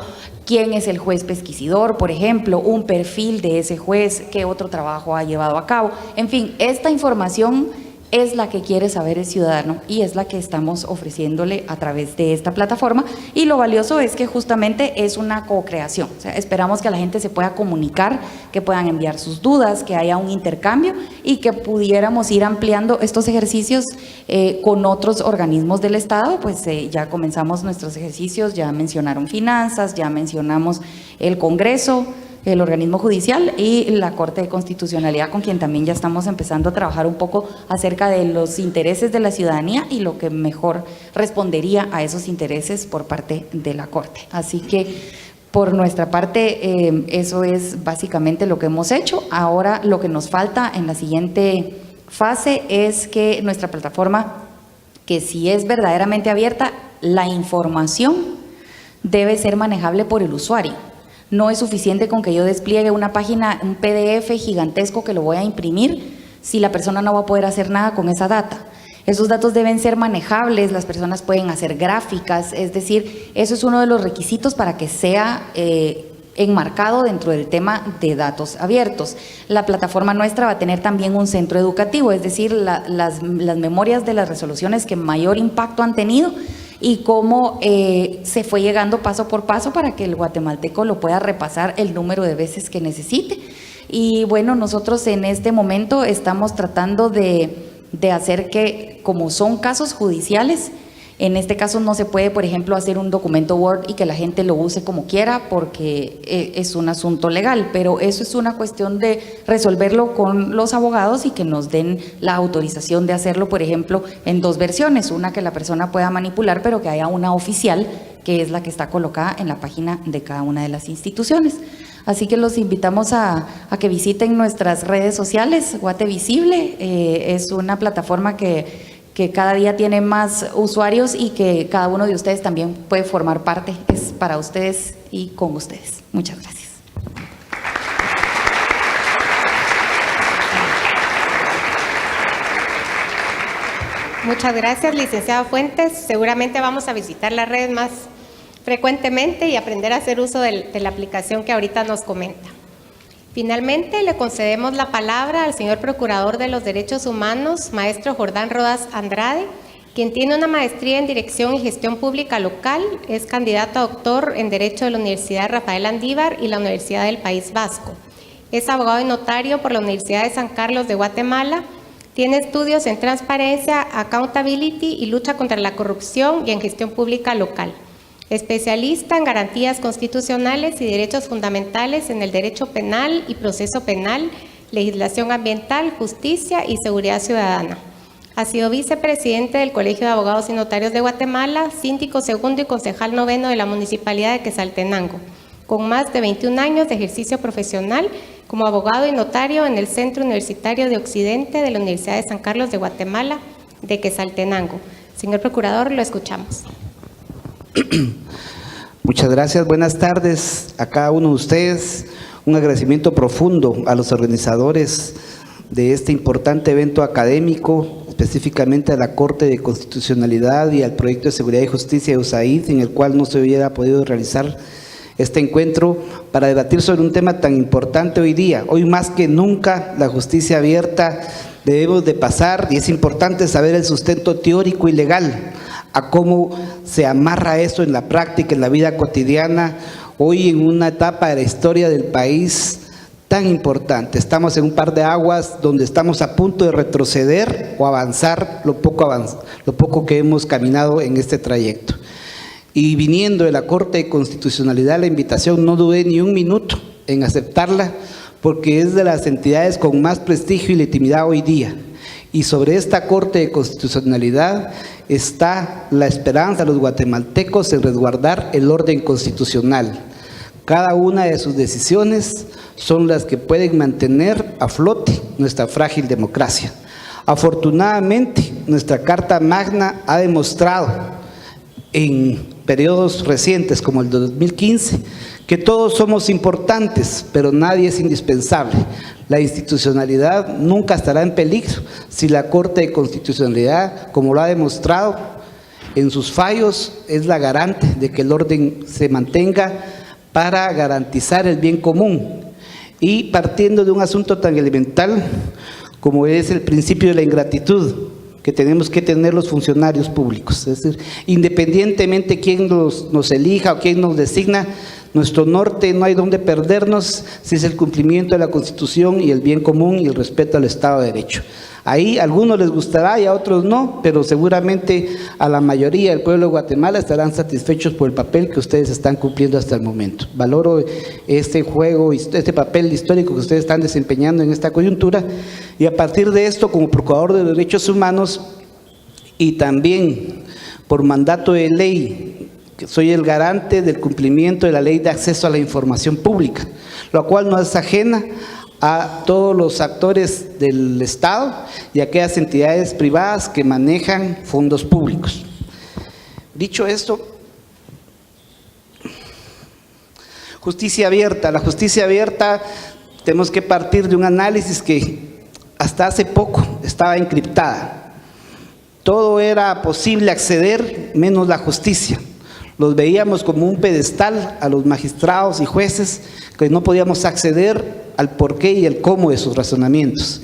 ¿Quién es el juez pesquisidor, por ejemplo? Un perfil de ese juez, qué otro trabajo ha llevado a cabo. En fin, esta información es la que quiere saber el ciudadano y es la que estamos ofreciéndole a través de esta plataforma, y lo valioso es que justamente es una co-creación. O sea, esperamos que la gente se pueda comunicar, que puedan enviar sus dudas, que haya un intercambio y que pudiéramos ir ampliando estos ejercicios con otros organismos del Estado. Pues ya comenzamos nuestros ejercicios, ya mencionaron finanzas, ya mencionamos el Congreso, el organismo judicial y la Corte de Constitucionalidad, con quien también ya estamos empezando a trabajar un poco acerca de los intereses de la ciudadanía y lo que mejor respondería a esos intereses por parte de la Corte. Así que por nuestra parte eso es básicamente lo que hemos hecho. Ahora lo que nos falta en la siguiente fase es que nuestra plataforma, que si es verdaderamente abierta, la información debe ser manejable por el usuario. No es suficiente con que yo despliegue una página, un PDF gigantesco que lo voy a imprimir, si la persona no va a poder hacer nada con esa data. Esos datos deben ser manejables, las personas pueden hacer gráficas, es decir, eso es uno de los requisitos para que sea enmarcado dentro del tema de datos abiertos. La plataforma nuestra va a tener también un centro educativo, es decir, las memorias de las resoluciones que mayor impacto han tenido y cómo se fue llegando paso por paso para que el guatemalteco lo pueda repasar el número de veces que necesite. Y bueno, nosotros en este momento estamos tratando de hacer que, como son casos judiciales, en este caso no se puede, por ejemplo, hacer un documento Word y que la gente lo use como quiera porque es un asunto legal, pero eso es una cuestión de resolverlo con los abogados y que nos den la autorización de hacerlo, por ejemplo, en dos versiones, una que la persona pueda manipular, pero que haya una oficial, que es la que está colocada en la página de cada una de las instituciones. Así que los invitamos a que visiten nuestras redes sociales. Guate Visible es una plataforma que cada día tiene más usuarios y que cada uno de ustedes también puede formar parte. Es para ustedes y con ustedes. Muchas gracias. Muchas gracias, licenciada Fuentes. Seguramente vamos a visitar las redes más frecuentemente y aprender a hacer uso de la aplicación que ahorita nos comenta. Finalmente, le concedemos la palabra al señor Procurador de los Derechos Humanos, maestro Jordán Rodas Andrade, quien tiene una maestría en Dirección y Gestión Pública Local, es candidato a doctor en Derecho de la Universidad Rafael Andívar y la Universidad del País Vasco. Es abogado y notario por la Universidad de San Carlos de Guatemala. Tiene estudios en Transparencia, Accountability y Lucha contra la Corrupción y en Gestión Pública Local. Especialista en garantías constitucionales y derechos fundamentales en el derecho penal y proceso penal, legislación ambiental, justicia y seguridad ciudadana. Ha sido vicepresidente del Colegio de Abogados y Notarios de Guatemala, síndico segundo y concejal noveno de la Municipalidad de Quetzaltenango, con más de 21 años de ejercicio profesional como abogado y notario en el Centro Universitario de Occidente de la Universidad de San Carlos de Guatemala de Quetzaltenango. Señor Procurador, lo escuchamos. Muchas gracias, buenas tardes a cada uno de ustedes. Un agradecimiento profundo a los organizadores de este importante evento académico, específicamente a la Corte de Constitucionalidad y al Proyecto de Seguridad y Justicia de USAID, en el cual no se hubiera podido realizar este encuentro para debatir sobre un tema tan importante hoy día. Hoy más que nunca la justicia abierta debemos de pasar, y es importante saber el sustento teórico y legal, a cómo se amarra eso en la práctica, en la vida cotidiana, hoy en una etapa de la historia del país tan importante. Estamos en un par de aguas donde estamos a punto de retroceder o avanzar lo poco que hemos caminado en este trayecto. y viniendo de la Corte de Constitucionalidad la invitación, no dudé ni un minuto en aceptarla, porque es de las entidades con más prestigio y legitimidad hoy día. Y sobre esta Corte de Constitucionalidad está la esperanza de los guatemaltecos en resguardar el orden constitucional. Cada una de sus decisiones son las que pueden mantener a flote nuestra frágil democracia. Afortunadamente, nuestra Carta Magna ha demostrado en periodos recientes como el de 2015 que todos somos importantes, pero nadie es indispensable. La institucionalidad nunca estará en peligro si la Corte de Constitucionalidad, como lo ha demostrado en sus fallos, es la garante de que el orden se mantenga para garantizar el bien común. Y partiendo de un asunto tan elemental como es el principio de la ingratitud que tenemos que tener los funcionarios públicos, es decir, independientemente quién nos elija o quién nos designa, nuestro norte no hay donde perdernos si es el cumplimiento de la Constitución y el bien común y el respeto al Estado de Derecho. Ahí a algunos les gustará y a otros no, pero seguramente a la mayoría del pueblo de Guatemala estarán satisfechos por el papel que ustedes están cumpliendo hasta el momento. Valoro este juego, este papel histórico que ustedes están desempeñando en esta coyuntura, y a partir de esto, como Procurador de Derechos Humanos y también por mandato de ley, soy el garante del cumplimiento de la Ley de Acceso a la Información Pública, lo cual no es ajena a todos los actores del Estado y a aquellas entidades privadas que manejan fondos públicos. Dicho esto, justicia abierta. La justicia abierta, tenemos que partir de un análisis que hasta hace poco estaba encriptada. Todo era posible acceder, menos la justicia. Los veíamos como un pedestal a los magistrados y jueces que no podíamos acceder al porqué y el cómo de sus razonamientos.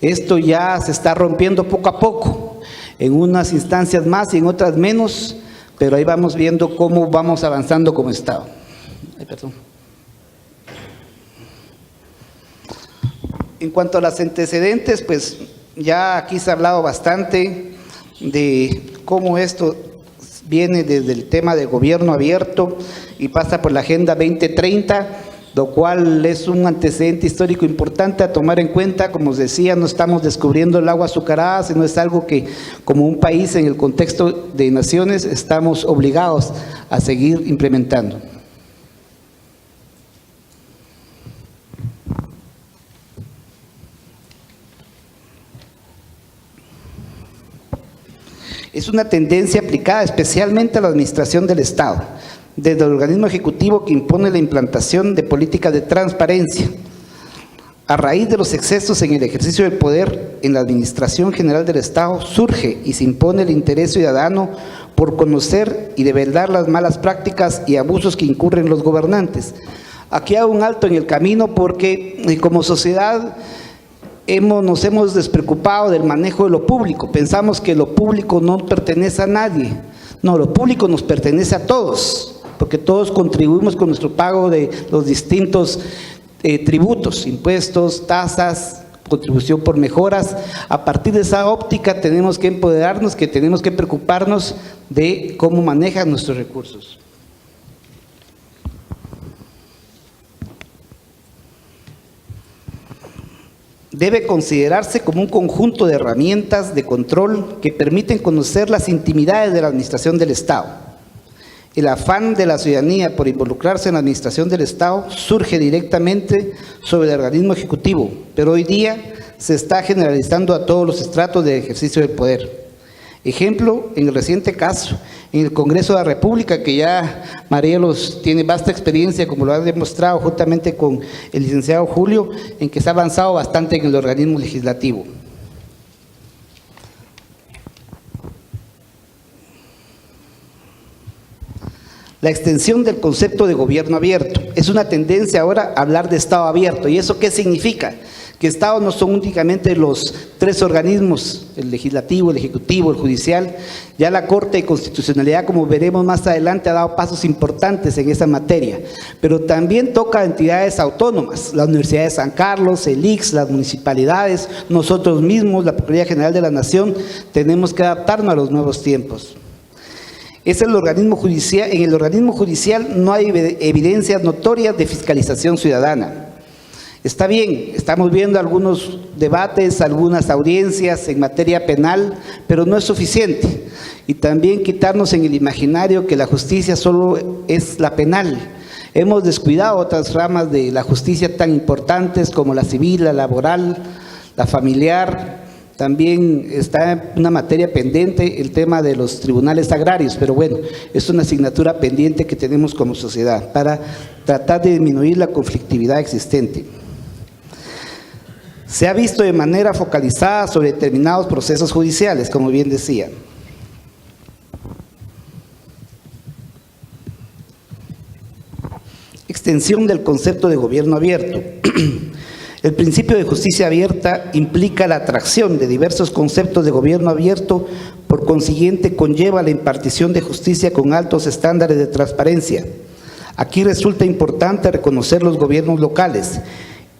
Esto ya se está rompiendo poco a poco, en unas instancias más y en otras menos, pero ahí vamos viendo cómo vamos avanzando como Estado. En cuanto a los antecedentes, pues ya aquí se ha hablado bastante de cómo esto viene desde el tema de gobierno abierto y pasa por la Agenda 2030, lo cual es un antecedente histórico importante a tomar en cuenta. Como os decía, no estamos descubriendo el agua azucarada, sino es algo que como un país en el contexto de naciones estamos obligados a seguir implementando. Es una tendencia aplicada especialmente a la administración del Estado, desde el organismo ejecutivo que impone la implantación de políticas de transparencia. A raíz de los excesos en el ejercicio del poder en la administración general del Estado, surge y se impone el interés ciudadano por conocer y develar las malas prácticas y abusos que incurren los gobernantes. Aquí hago un alto en el camino porque como sociedad nos hemos despreocupado del manejo de lo público. Pensamos que lo público no pertenece a nadie. No, lo público nos pertenece a todos, porque todos contribuimos con nuestro pago de los distintos tributos, impuestos, tasas, contribución por mejoras. A partir de esa óptica tenemos que empoderarnos, que tenemos que preocuparnos de cómo manejan nuestros recursos. Debe considerarse como un conjunto de herramientas de control que permiten conocer las intimidades de la administración del Estado. El afán de la ciudadanía por involucrarse en la administración del Estado surge directamente sobre el organismo ejecutivo, pero hoy día se está generalizando a todos los estratos de ejercicio del poder. Ejemplo, en el reciente caso, en el Congreso de la República, que ya Marielos tiene vasta experiencia, como lo ha demostrado juntamente con el licenciado Julio, en que se ha avanzado bastante en el organismo legislativo. La extensión del concepto de gobierno abierto. Es una tendencia ahora a hablar de Estado abierto. ¿Y eso qué significa? Que Estado no son únicamente los tres organismos, el legislativo, el ejecutivo, el judicial. Ya la Corte de Constitucionalidad, como veremos más adelante, ha dado pasos importantes en esa materia. Pero también toca a entidades autónomas, la Universidad de San Carlos, el ICS, las municipalidades, nosotros mismos, la Procuraduría General de la Nación, tenemos que adaptarnos a los nuevos tiempos. Es el organismo judicial, en el organismo judicial no hay evidencias notorias de fiscalización ciudadana. Está bien, estamos viendo algunos debates, algunas audiencias en materia penal, pero no es suficiente. Y también quitarnos en el imaginario que la justicia solo es la penal. Hemos descuidado otras ramas de la justicia tan importantes como la civil, la laboral, la familiar. También está una materia pendiente el tema de los tribunales agrarios, pero bueno, es una asignatura pendiente que tenemos como sociedad para tratar de disminuir la conflictividad existente. Se ha visto de manera focalizada sobre determinados procesos judiciales, como bien decía. Extensión del concepto de gobierno abierto. El principio de justicia abierta implica la atracción de diversos conceptos de gobierno abierto, por consiguiente conlleva la impartición de justicia con altos estándares de transparencia. Aquí resulta importante reconocer los gobiernos locales.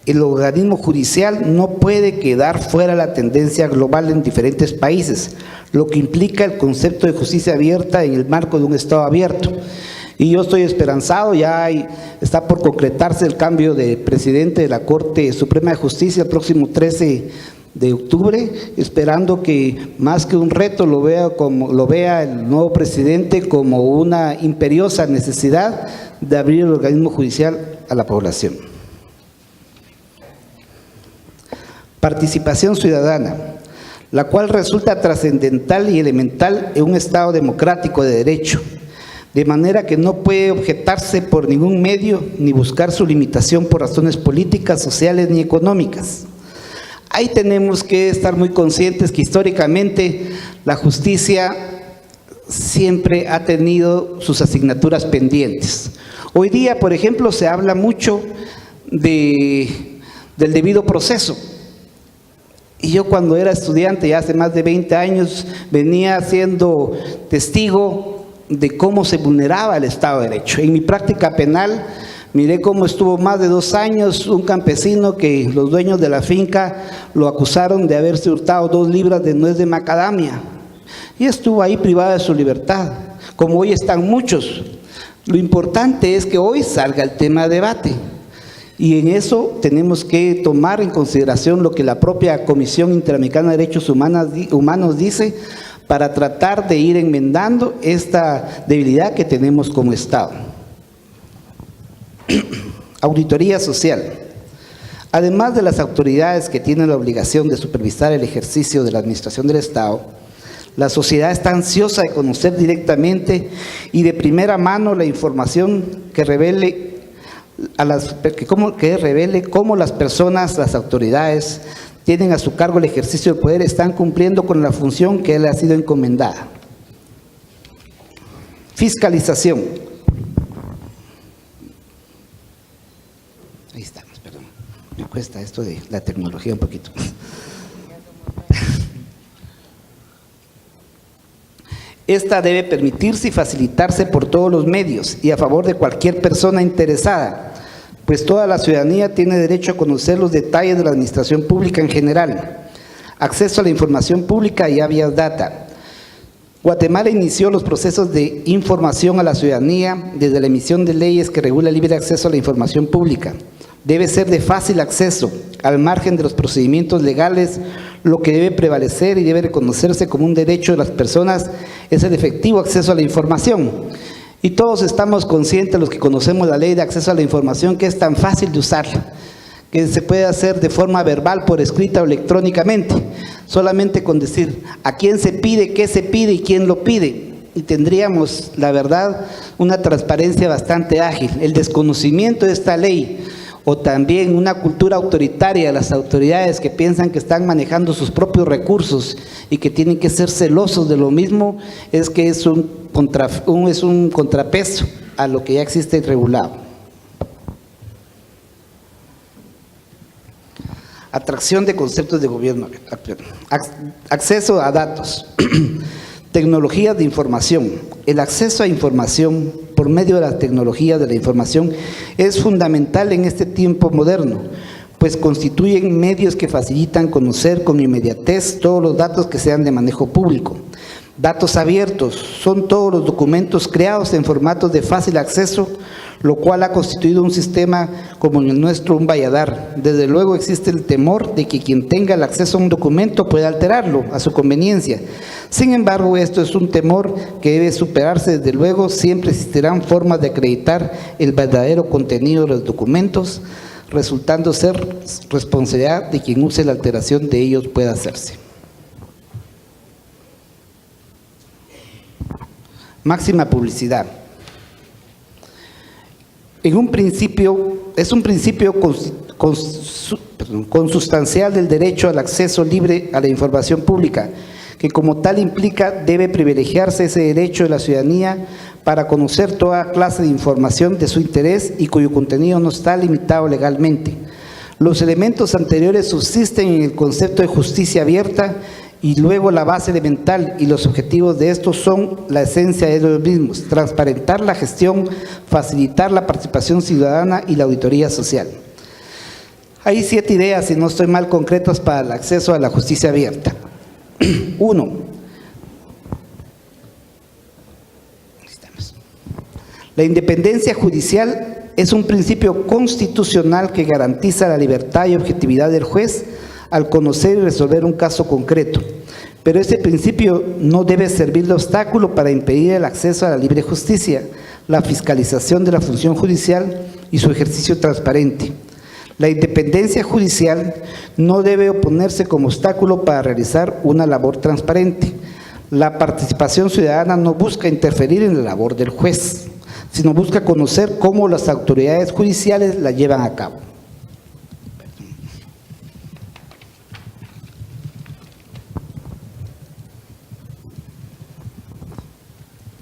El organismo judicial no puede quedar fuera de la tendencia global en diferentes países, lo que implica el concepto de justicia abierta en el marco de un Estado abierto. Y yo estoy esperanzado, está por concretarse el cambio de presidente de la Corte Suprema de Justicia el próximo 13 de octubre, esperando que más que un reto lo vea el nuevo presidente como una imperiosa necesidad de abrir el organismo judicial a la población. Participación ciudadana, la cual resulta trascendental y elemental en un Estado democrático de derecho, de manera que no puede objetarse por ningún medio ni buscar su limitación por razones políticas, sociales ni económicas. Ahí tenemos que estar muy conscientes que históricamente la justicia siempre ha tenido sus asignaturas pendientes. Hoy día, por ejemplo, se habla mucho del debido proceso. Y yo cuando era estudiante, ya hace más de 20 años, venía siendo testigo de cómo se vulneraba el Estado de Derecho. En mi práctica penal, miré cómo estuvo más de 2 años un campesino que los dueños de la finca lo acusaron de haberse hurtado 2 libras de nuez de macadamia. Y estuvo ahí privado de su libertad, como hoy están muchos. Lo importante es que hoy salga el tema de debate. Y en eso tenemos que tomar en consideración lo que la propia Comisión Interamericana de Derechos Humanos dice para tratar de ir enmendando esta debilidad que tenemos como Estado. Auditoría social. Además de las autoridades que tienen la obligación de supervisar el ejercicio de la administración del Estado, la sociedad está ansiosa de conocer directamente y de primera mano la información que revele cómo las personas, las autoridades, tienen a su cargo el ejercicio del poder, están cumpliendo con la función que les ha sido encomendada. Fiscalización. Ahí estamos, perdón. Me cuesta esto de la tecnología un poquito. Esta debe permitirse y facilitarse por todos los medios y a favor de cualquier persona interesada, pues toda la ciudadanía tiene derecho a conocer los detalles de la administración pública en general. Acceso a la información pública y habeas data. Guatemala inició los procesos de información a la ciudadanía desde la emisión de leyes que regulan el libre acceso a la información pública. Debe ser de fácil acceso, al margen de los procedimientos legales. Lo que debe prevalecer y debe reconocerse como un derecho de las personas es el efectivo acceso a la información. Y todos estamos conscientes, los que conocemos la ley de acceso a la información, que es tan fácil de usarla, que se puede hacer de forma verbal, por escrita o electrónicamente, solamente con decir a quién se pide, qué se pide y quién lo pide. Y tendríamos, la verdad, una transparencia bastante ágil. El desconocimiento de esta ley o también una cultura autoritaria de las autoridades que piensan que están manejando sus propios recursos y que tienen que ser celosos de lo mismo, es que es un contrapeso a lo que ya existe regulado. Atracción de conceptos de gobierno, acceso a datos, tecnologías de información. El acceso a información por medio de las tecnologías de la información es fundamental en este tiempo moderno, pues constituyen medios que facilitan conocer con inmediatez todos los datos que sean de manejo público. Datos abiertos son todos los documentos creados en formatos de fácil acceso, lo cual ha constituido un sistema como el nuestro un valladar. Desde luego existe el temor de que quien tenga el acceso a un documento pueda alterarlo a su conveniencia. Sin embargo, esto es un temor que debe superarse. Desde luego, siempre existirán formas de acreditar el verdadero contenido de los documentos, resultando ser responsabilidad de quien use la alteración de ellos pueda hacerse. Máxima publicidad. Es un principio consustancial del derecho al acceso libre a la información pública, que como tal implica debe privilegiarse ese derecho de la ciudadanía para conocer toda clase de información de su interés y cuyo contenido no está limitado legalmente. Los elementos anteriores subsisten en el concepto de justicia abierta y luego la base elemental y los objetivos de estos son la esencia de los mismos: transparentar la gestión, facilitar la participación ciudadana y la auditoría social. Hay 7 ideas, si no estoy mal, concretas para el acceso a la justicia abierta. 1. La independencia judicial es un principio constitucional que garantiza la libertad y objetividad del juez al conocer y resolver un caso concreto, pero este principio no debe servir de obstáculo para impedir el acceso a la libre justicia, la fiscalización de la función judicial y su ejercicio transparente. La independencia judicial no debe oponerse como obstáculo para realizar una labor transparente. La participación ciudadana no busca interferir en la labor del juez, sino busca conocer cómo las autoridades judiciales la llevan a cabo.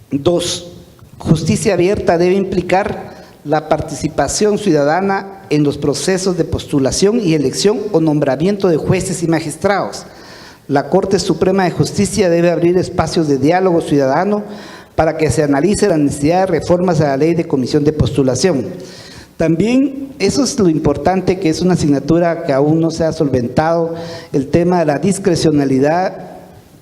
2. Justicia abierta debe implicar la participación ciudadana en los procesos de postulación y elección o nombramiento de jueces y magistrados. La Corte Suprema de Justicia debe abrir espacios de diálogo ciudadano para que se analice la necesidad de reformas a la ley de comisión de postulación. También, eso es lo importante, que es una asignatura que aún no se ha solventado, el tema de la discrecionalidad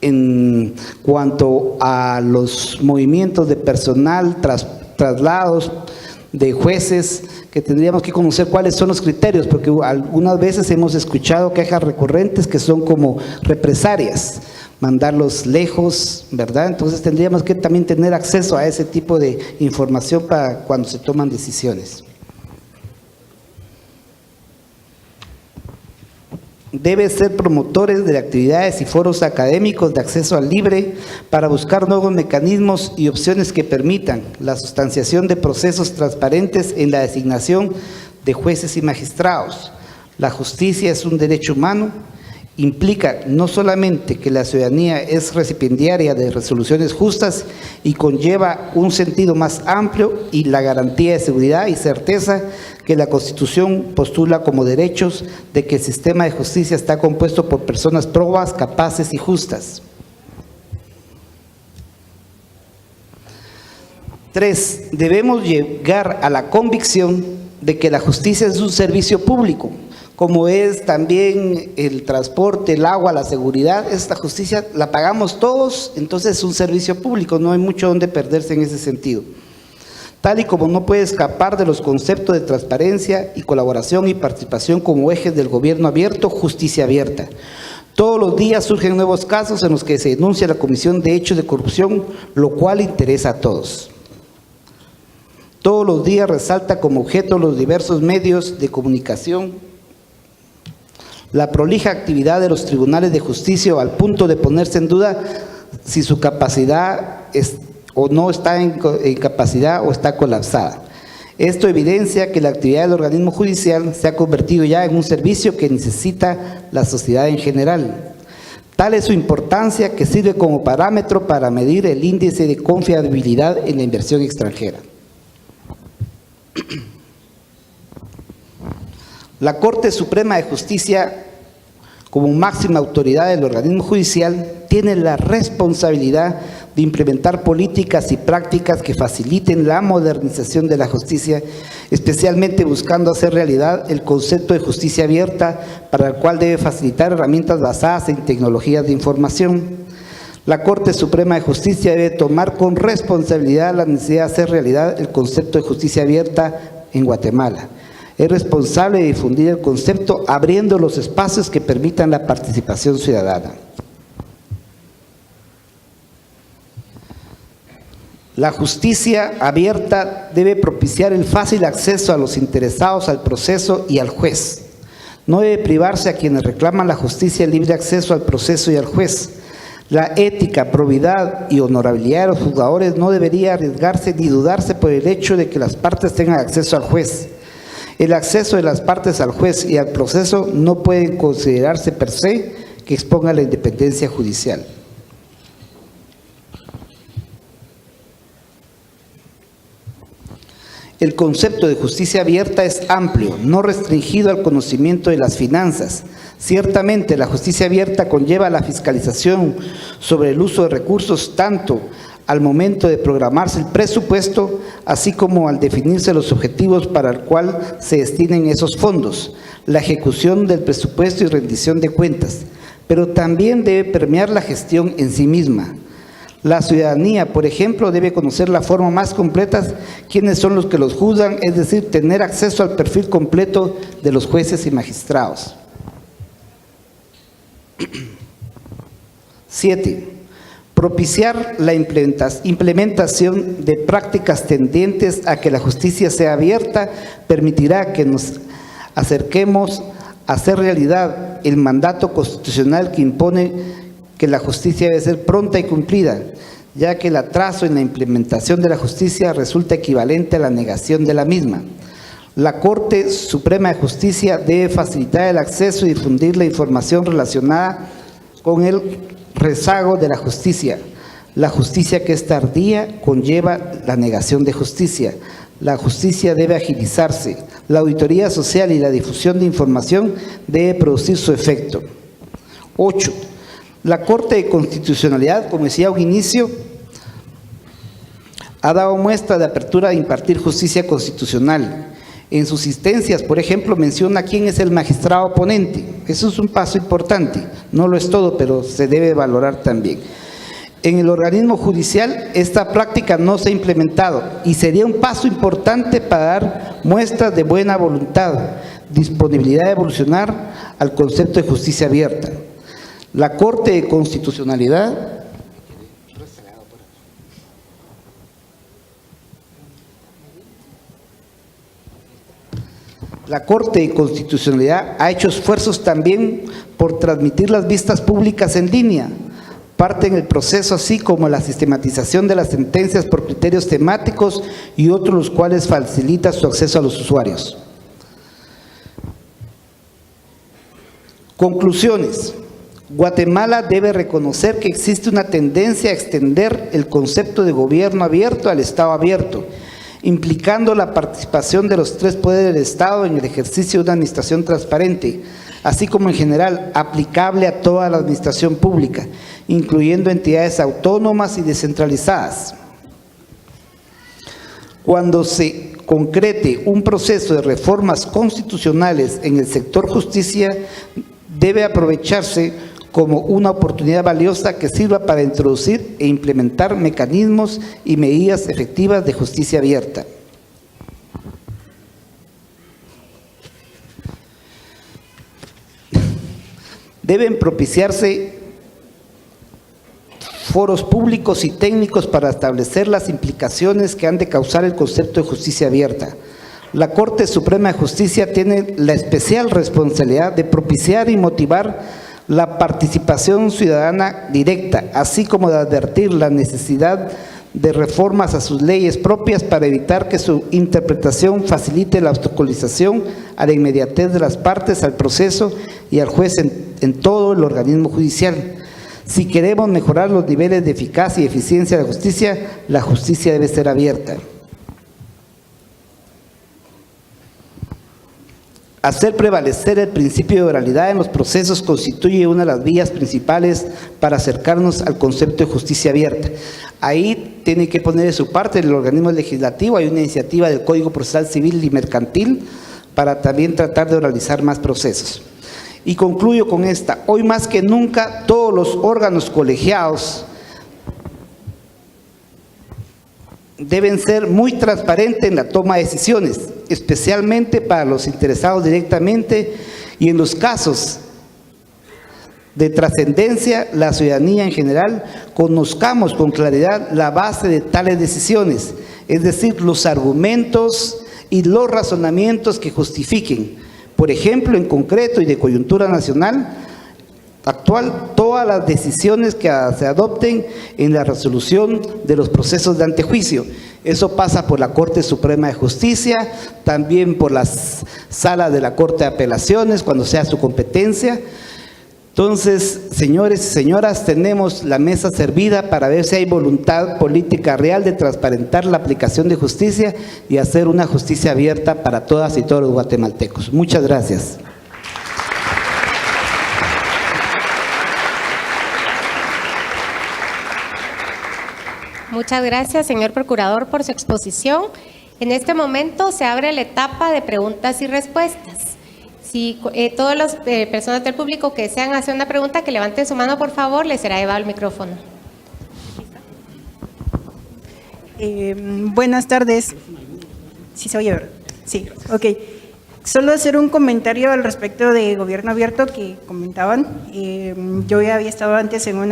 en cuanto a los movimientos de personal, traslados de jueces, que tendríamos que conocer cuáles son los criterios, porque algunas veces hemos escuchado quejas recurrentes que son como represalias, mandarlos lejos, ¿verdad? Entonces tendríamos que también tener acceso a ese tipo de información para cuando se toman decisiones. Debe ser promotores de actividades y foros académicos de acceso al libre para buscar nuevos mecanismos y opciones que permitan la sustanciación de procesos transparentes en la designación de jueces y magistrados. La justicia es un derecho humano, implica no solamente que la ciudadanía es recipiendaria de resoluciones justas y conlleva un sentido más amplio y la garantía de seguridad y certeza que la Constitución postula como derechos de que el sistema de justicia está compuesto por personas probas, capaces y justas. 3. Debemos llegar a la convicción de que la justicia es un servicio público, como es también el transporte, el agua, la seguridad. Esta justicia la pagamos todos, entonces es un servicio público, no hay mucho donde perderse en ese sentido. Tal y como no puede escapar de los conceptos de transparencia y colaboración y participación como ejes del gobierno abierto, justicia abierta. Todos los días surgen nuevos casos en los que se denuncia la comisión de hechos de corrupción, lo cual interesa a todos. Todos los días resalta como objeto los diversos medios de comunicación la prolija actividad de los tribunales de justicia al punto de ponerse en duda si su capacidad o no está en capacidad o está colapsada. Esto evidencia que la actividad del organismo judicial se ha convertido ya en un servicio que necesita la sociedad en general. Tal es su importancia que sirve como parámetro para medir el índice de confiabilidad en la inversión extranjera. La Corte Suprema de Justicia, como máxima autoridad del organismo judicial, tiene la responsabilidad de implementar políticas y prácticas que faciliten la modernización de la justicia, especialmente buscando hacer realidad el concepto de justicia abierta, para el cual debe facilitar herramientas basadas en tecnologías de información. La Corte Suprema de Justicia debe tomar con responsabilidad la necesidad de hacer realidad el concepto de justicia abierta en Guatemala. Es responsable de difundir el concepto abriendo los espacios que permitan la participación ciudadana. La justicia abierta debe propiciar el fácil acceso a los interesados al proceso y al juez. No debe privarse a quienes reclaman la justicia el libre acceso al proceso y al juez. La ética, probidad y honorabilidad de los juzgadores no debería arriesgarse ni dudarse por el hecho de que las partes tengan acceso al juez. El acceso de las partes al juez y al proceso no puede considerarse per se que exponga la independencia judicial. El concepto de justicia abierta es amplio, no restringido al conocimiento de las finanzas. Ciertamente, la justicia abierta conlleva la fiscalización sobre el uso de recursos tanto al momento de programarse el presupuesto, así como al definirse los objetivos para el cual se destinen esos fondos, la ejecución del presupuesto y rendición de cuentas, pero también debe permear la gestión en sí misma. La ciudadanía, por ejemplo, debe conocer la forma más completa, quiénes son los que los juzgan, es decir, tener acceso al perfil completo de los jueces y magistrados. 7. Propiciar la implementación de prácticas tendientes a que la justicia sea abierta permitirá que nos acerquemos a hacer realidad el mandato constitucional que impone que la justicia debe ser pronta y cumplida, ya que el atraso en la implementación de la justicia resulta equivalente a la negación de la misma. La Corte Suprema de Justicia debe facilitar el acceso y difundir la información relacionada con el rezago de la justicia. La justicia que es tardía conlleva la negación de justicia. La justicia debe agilizarse. La auditoría social y la difusión de información debe producir su efecto. 8. La Corte de Constitucionalidad, como decía al inicio, ha dado muestra de apertura a impartir justicia constitucional. En sus sentencias, por ejemplo, menciona quién es el magistrado ponente. Eso es un paso importante. No lo es todo, pero se debe valorar también. En el organismo judicial, esta práctica no se ha implementado y sería un paso importante para dar muestras de buena voluntad, disponibilidad de evolucionar al concepto de justicia abierta. La Corte de Constitucionalidad ha hecho esfuerzos también por transmitir las vistas públicas en línea, parte en el proceso así como la sistematización de las sentencias por criterios temáticos y otros los cuales facilita su acceso a los usuarios. Conclusiones. Guatemala debe reconocer que existe una tendencia a extender el concepto de gobierno abierto al Estado abierto, implicando la participación de los tres poderes del Estado en el ejercicio de una administración transparente, así como en general aplicable a toda la administración pública, incluyendo entidades autónomas y descentralizadas. Cuando se concrete un proceso de reformas constitucionales en el sector justicia, debe aprovecharse como una oportunidad valiosa que sirva para introducir e implementar mecanismos y medidas efectivas de justicia abierta. Deben propiciarse foros públicos y técnicos para establecer las implicaciones que han de causar el concepto de justicia abierta. La Corte Suprema de Justicia tiene la especial responsabilidad de propiciar y motivar la participación ciudadana directa, así como de advertir la necesidad de reformas a sus leyes propias para evitar que su interpretación facilite la obstaculización a la inmediatez de las partes, al proceso y al juez en todo el organismo judicial. Si queremos mejorar los niveles de eficacia y eficiencia de la justicia debe ser abierta. Hacer prevalecer el principio de oralidad en los procesos constituye una de las vías principales para acercarnos al concepto de justicia abierta. Ahí tiene que poner de su parte el organismo legislativo. Hay una iniciativa del Código Procesal Civil y Mercantil para también tratar de oralizar más procesos. Y concluyo con esta. Hoy más que nunca todos los órganos colegiados deben ser muy transparentes en la toma de decisiones, especialmente para los interesados directamente, y en los casos de trascendencia, la ciudadanía en general, conozcamos con claridad la base de tales decisiones, es decir, los argumentos y los razonamientos que justifiquen, por ejemplo, en concreto y de coyuntura nacional actual, todas las decisiones que se adopten en la resolución de los procesos de antejuicio. Eso pasa por la Corte Suprema de Justicia, también por las salas de la Corte de Apelaciones, cuando sea su competencia. Entonces, señores y señoras, tenemos la mesa servida para ver si hay voluntad política real de transparentar la aplicación de justicia y hacer una justicia abierta para todas y todos los guatemaltecos. Muchas gracias. Muchas gracias, señor Procurador, por su exposición. En este momento se abre la etapa de preguntas y respuestas. Si todas las personas del público que desean hacer una pregunta, que levanten su mano, por favor, les será llevado el micrófono. Buenas tardes. Sí se oye, ¿verdad? Sí, ok. Solo hacer un comentario al respecto de gobierno abierto que comentaban. Yo ya había estado antes en un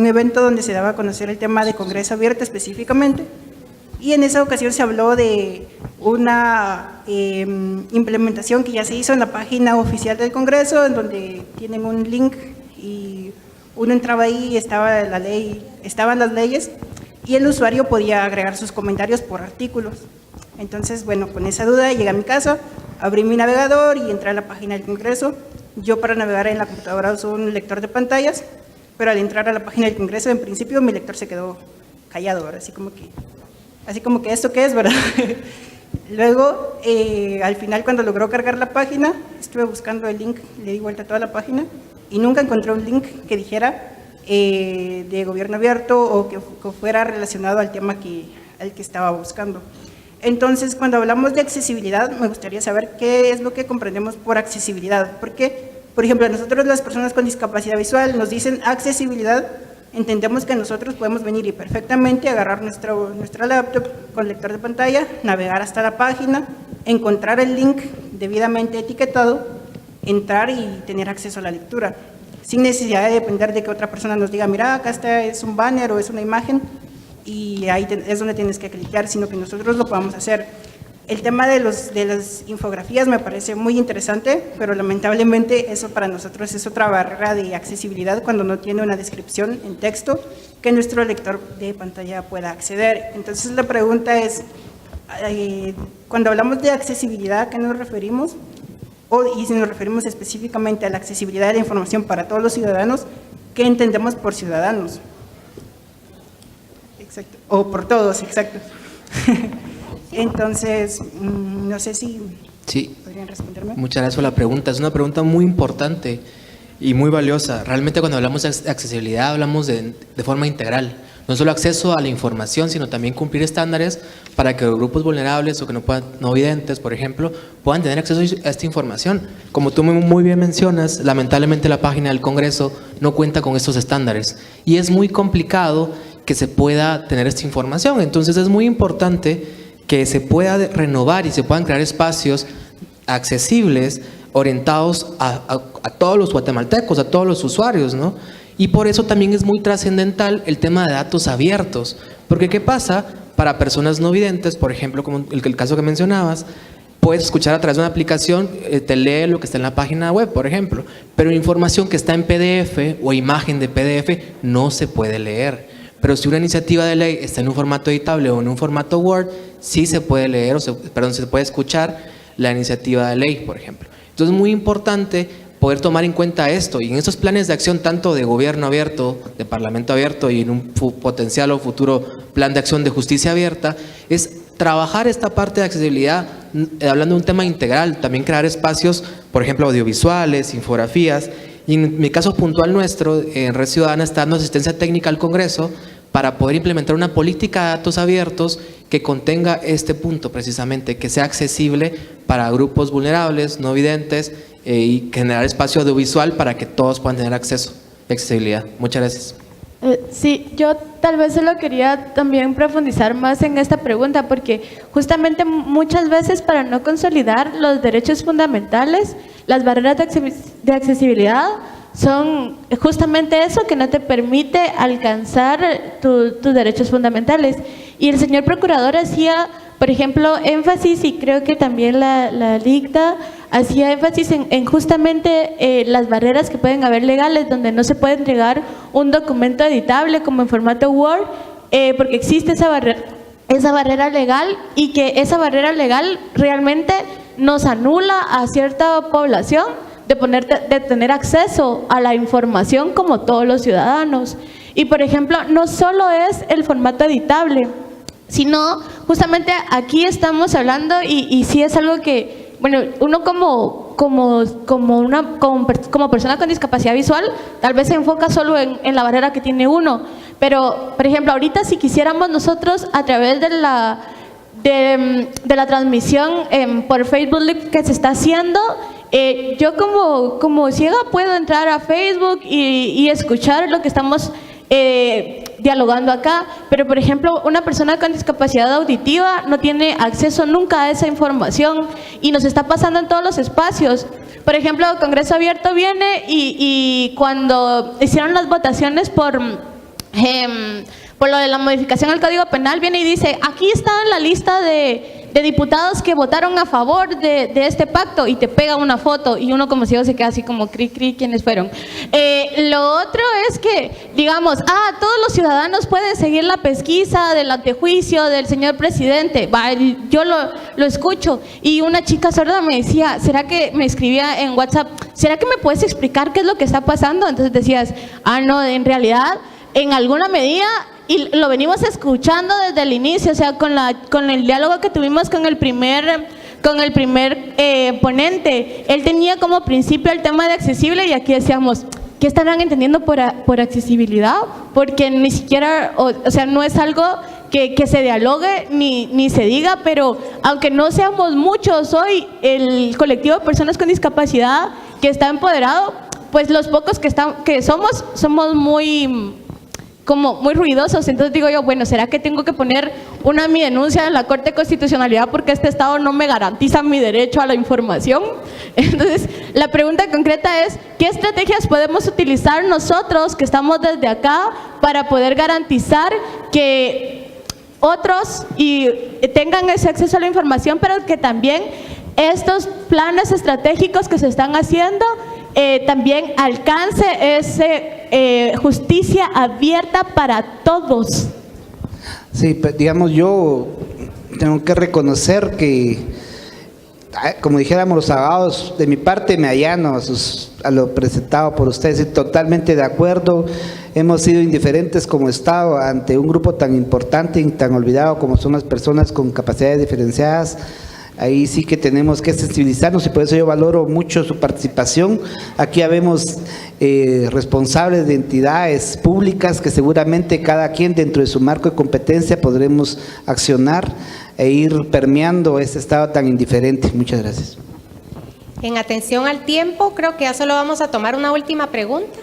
evento donde se daba a conocer el tema de Congreso abierto específicamente, y en esa ocasión se habló de una implementación que ya se hizo en la página oficial del Congreso, en donde tienen un link y uno entraba ahí y estaba la ley, estaban las leyes, y el usuario podía agregar sus comentarios por artículos. Entonces, bueno, con esa duda llegué a mi casa, abrí mi navegador y entré a la página del Congreso. Yo, para navegar en la computadora, uso un lector de pantallas, pero al entrar a la página del Congreso, en principio mi lector se quedó callado, ¿verdad? Así como que ¿esto qué es, verdad? Luego, al final, cuando logró cargar la página, estuve buscando el link, le di vuelta a toda la página y nunca encontré un link que dijera de gobierno abierto o que fuera relacionado al tema al que estaba buscando. Entonces, cuando hablamos de accesibilidad, me gustaría saber qué es lo que comprendemos por accesibilidad. Porque, por ejemplo, nosotros, las personas con discapacidad visual, nos dicen accesibilidad, entendemos que nosotros podemos venir y perfectamente agarrar nuestra laptop con lector de pantalla, navegar hasta la página, encontrar el link debidamente etiquetado, entrar y tener acceso a la lectura, sin necesidad de depender de que otra persona nos diga, mira, acá está, es un banner o es una imagen, y ahí es donde tienes que clicar, sino que nosotros lo podamos hacer. El tema de las infografías me parece muy interesante, pero lamentablemente eso para nosotros es otra barrera de accesibilidad cuando no tiene una descripción en texto que nuestro lector de pantalla pueda acceder. Entonces la pregunta es, cuando hablamos de accesibilidad, ¿a qué nos referimos? Y si nos referimos específicamente a la accesibilidad de la información para todos los ciudadanos, ¿qué entendemos por ciudadanos? Exacto. O por todos, exacto. Entonces, no sé si podrían responderme. Muchas gracias por la pregunta. Es una pregunta muy importante y muy valiosa. Realmente, cuando hablamos de accesibilidad, hablamos de forma integral. No solo acceso a la información, sino también cumplir estándares para que grupos vulnerables o que no videntes, por ejemplo, puedan tener acceso a esta información. Como tú muy bien mencionas, lamentablemente la página del Congreso no cuenta con estos estándares y es muy complicado que se pueda tener esta información. Entonces es muy importante que se pueda renovar y se puedan crear espacios accesibles, orientados a todos los guatemaltecos, a todos los usuarios, ¿no? Y por eso también es muy trascendental el tema de datos abiertos. Porque ¿qué pasa? Para personas no videntes, por ejemplo, como el caso que mencionabas, puedes escuchar a través de una aplicación, te lee lo que está en la página web, por ejemplo, pero información que está en PDF o imagen de PDF no se puede leer. Pero si una iniciativa de ley está en un formato editable o en un formato Word, sí se puede leer, se puede escuchar la iniciativa de ley, por ejemplo. Entonces es muy importante poder tomar en cuenta esto, y en estos planes de acción tanto de gobierno abierto, de parlamento abierto y en un potencial o futuro plan de acción de justicia abierta, es trabajar esta parte de accesibilidad, hablando de un tema integral, también crear espacios, por ejemplo, audiovisuales, infografías, y en mi caso puntual nuestro, en Red Ciudadana está dando asistencia técnica al Congreso para poder implementar una política de datos abiertos que contenga este punto precisamente, que sea accesible para grupos vulnerables, no videntes, y generar espacio audiovisual para que todos puedan tener acceso y accesibilidad. Muchas gracias. Sí, yo tal vez solo quería también profundizar más en esta pregunta, porque justamente muchas veces para no consolidar los derechos fundamentales, las barreras de accesibilidad son justamente eso que no te permite alcanzar tus derechos fundamentales. Y el señor procurador hacía, por ejemplo, énfasis, y creo que también la LICTA hacía énfasis en justamente las barreras que pueden haber legales, donde no se puede entregar un documento editable como en formato Word, porque existe esa barrera legal, y que esa barrera legal realmente nos anula a cierta población de tener acceso a la información como todos los ciudadanos. Y por ejemplo, no solo es el formato editable, sino justamente aquí estamos hablando, y sí es algo que, bueno, uno como persona con discapacidad visual tal vez se enfoca solo en la barrera que tiene uno, pero por ejemplo ahorita si quisiéramos nosotros a través de la transmisión por Facebook Live que se está haciendo, yo como ciega puedo entrar a Facebook y escuchar lo que estamos dialogando acá, pero por ejemplo una persona con discapacidad auditiva no tiene acceso nunca a esa información, y nos está pasando en todos los espacios. Por ejemplo, Congreso Abierto viene y cuando hicieron las votaciones por lo de la modificación al Código Penal, viene y dice, aquí está la lista de diputados que votaron a favor de este pacto, y te pega una foto, y uno como ciego se queda así como cri, ¿quiénes fueron? Lo otro es que, digamos, todos los ciudadanos pueden seguir la pesquisa del antejuicio del señor presidente. Yo lo escucho, y una chica sorda me decía, ¿será que me escribía en WhatsApp, ¿será que me puedes explicar qué es lo que está pasando? Entonces decías, no, en realidad, en alguna medida, y lo venimos escuchando desde el inicio, o sea, con el diálogo que tuvimos con el primer ponente, él tenía como principio el tema de accesible, y aquí decíamos, ¿qué estarán entendiendo por accesibilidad? Porque ni siquiera, o sea, no es algo que se dialogue ni se diga, pero aunque no seamos muchos hoy, el colectivo de personas con discapacidad que está empoderado, pues los pocos que somos muy ruidosos. Entonces digo yo, bueno, ¿será que tengo que poner mi denuncia en la Corte de Constitucionalidad porque este Estado no me garantiza mi derecho a la información? Entonces, la pregunta concreta es, ¿qué estrategias podemos utilizar nosotros que estamos desde acá para poder garantizar que otros tengan ese acceso a la información, pero que también estos planes estratégicos que se están haciendo también alcance justicia abierta para todos? Sí, pues, digamos, yo tengo que reconocer que, como dijéramos los abogados, de mi parte me allano a lo presentado por ustedes, y totalmente de acuerdo. Hemos sido indiferentes como Estado ante un grupo tan importante y tan olvidado como son las personas con capacidades diferenciadas. Ahí sí que tenemos que sensibilizarnos, y por eso yo valoro mucho su participación. Aquí habemos responsables de entidades públicas que seguramente cada quien dentro de su marco de competencia podremos accionar e ir permeando este Estado tan indiferente. Muchas gracias. En atención al tiempo, creo que ya solo vamos a tomar una última pregunta.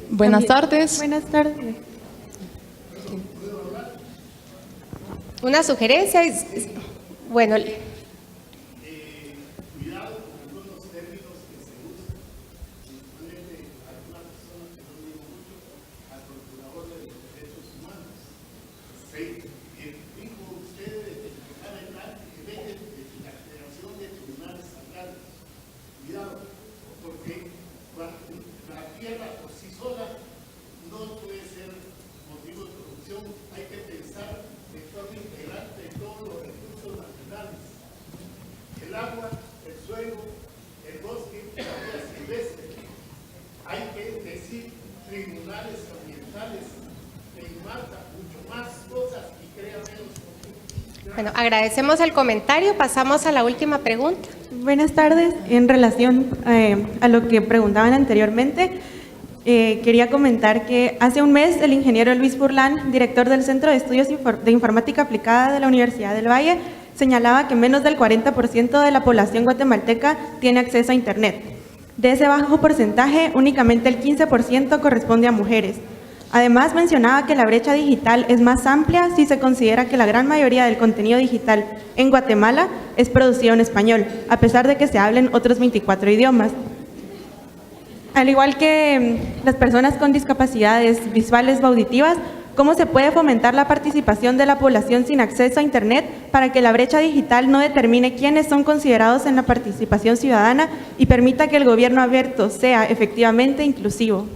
Buenas tardes. Buenas tardes. Una sugerencia bueno, bueno, agradecemos el comentario. Pasamos a la última pregunta. Buenas tardes. En relación a lo que preguntaban anteriormente, quería comentar que hace un mes el ingeniero Luis Furlan, director del Centro de Estudios de Informática Aplicada de la Universidad del Valle, señalaba que menos del 40% de la población guatemalteca tiene acceso a Internet. De ese bajo porcentaje, únicamente el 15% corresponde a mujeres. Además, mencionaba que la brecha digital es más amplia si se considera que la gran mayoría del contenido digital en Guatemala es producido en español, a pesar de que se hablen otros 24 idiomas. Al igual que las personas con discapacidades visuales o auditivas, ¿cómo se puede fomentar la participación de la población sin acceso a Internet para que la brecha digital no determine quiénes son considerados en la participación ciudadana y permita que el gobierno abierto sea efectivamente inclusivo?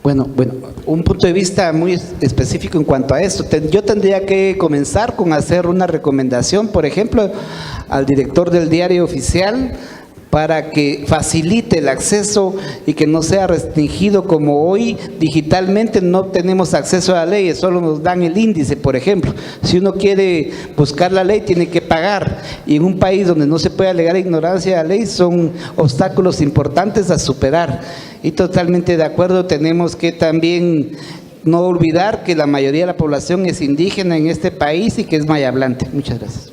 Bueno, un punto de vista muy específico en cuanto a esto. Yo tendría que comenzar con hacer una recomendación, por ejemplo, al director del diario oficial, para que facilite el acceso y que no sea restringido como hoy digitalmente no tenemos acceso a la ley, solo nos dan el índice, por ejemplo. Si uno quiere buscar la ley tiene que pagar, y en un país donde no se puede alegar ignorancia de la ley son obstáculos importantes a superar. Y totalmente de acuerdo, tenemos que también no olvidar que la mayoría de la población es indígena en este país y que es mayahablante. Muchas gracias.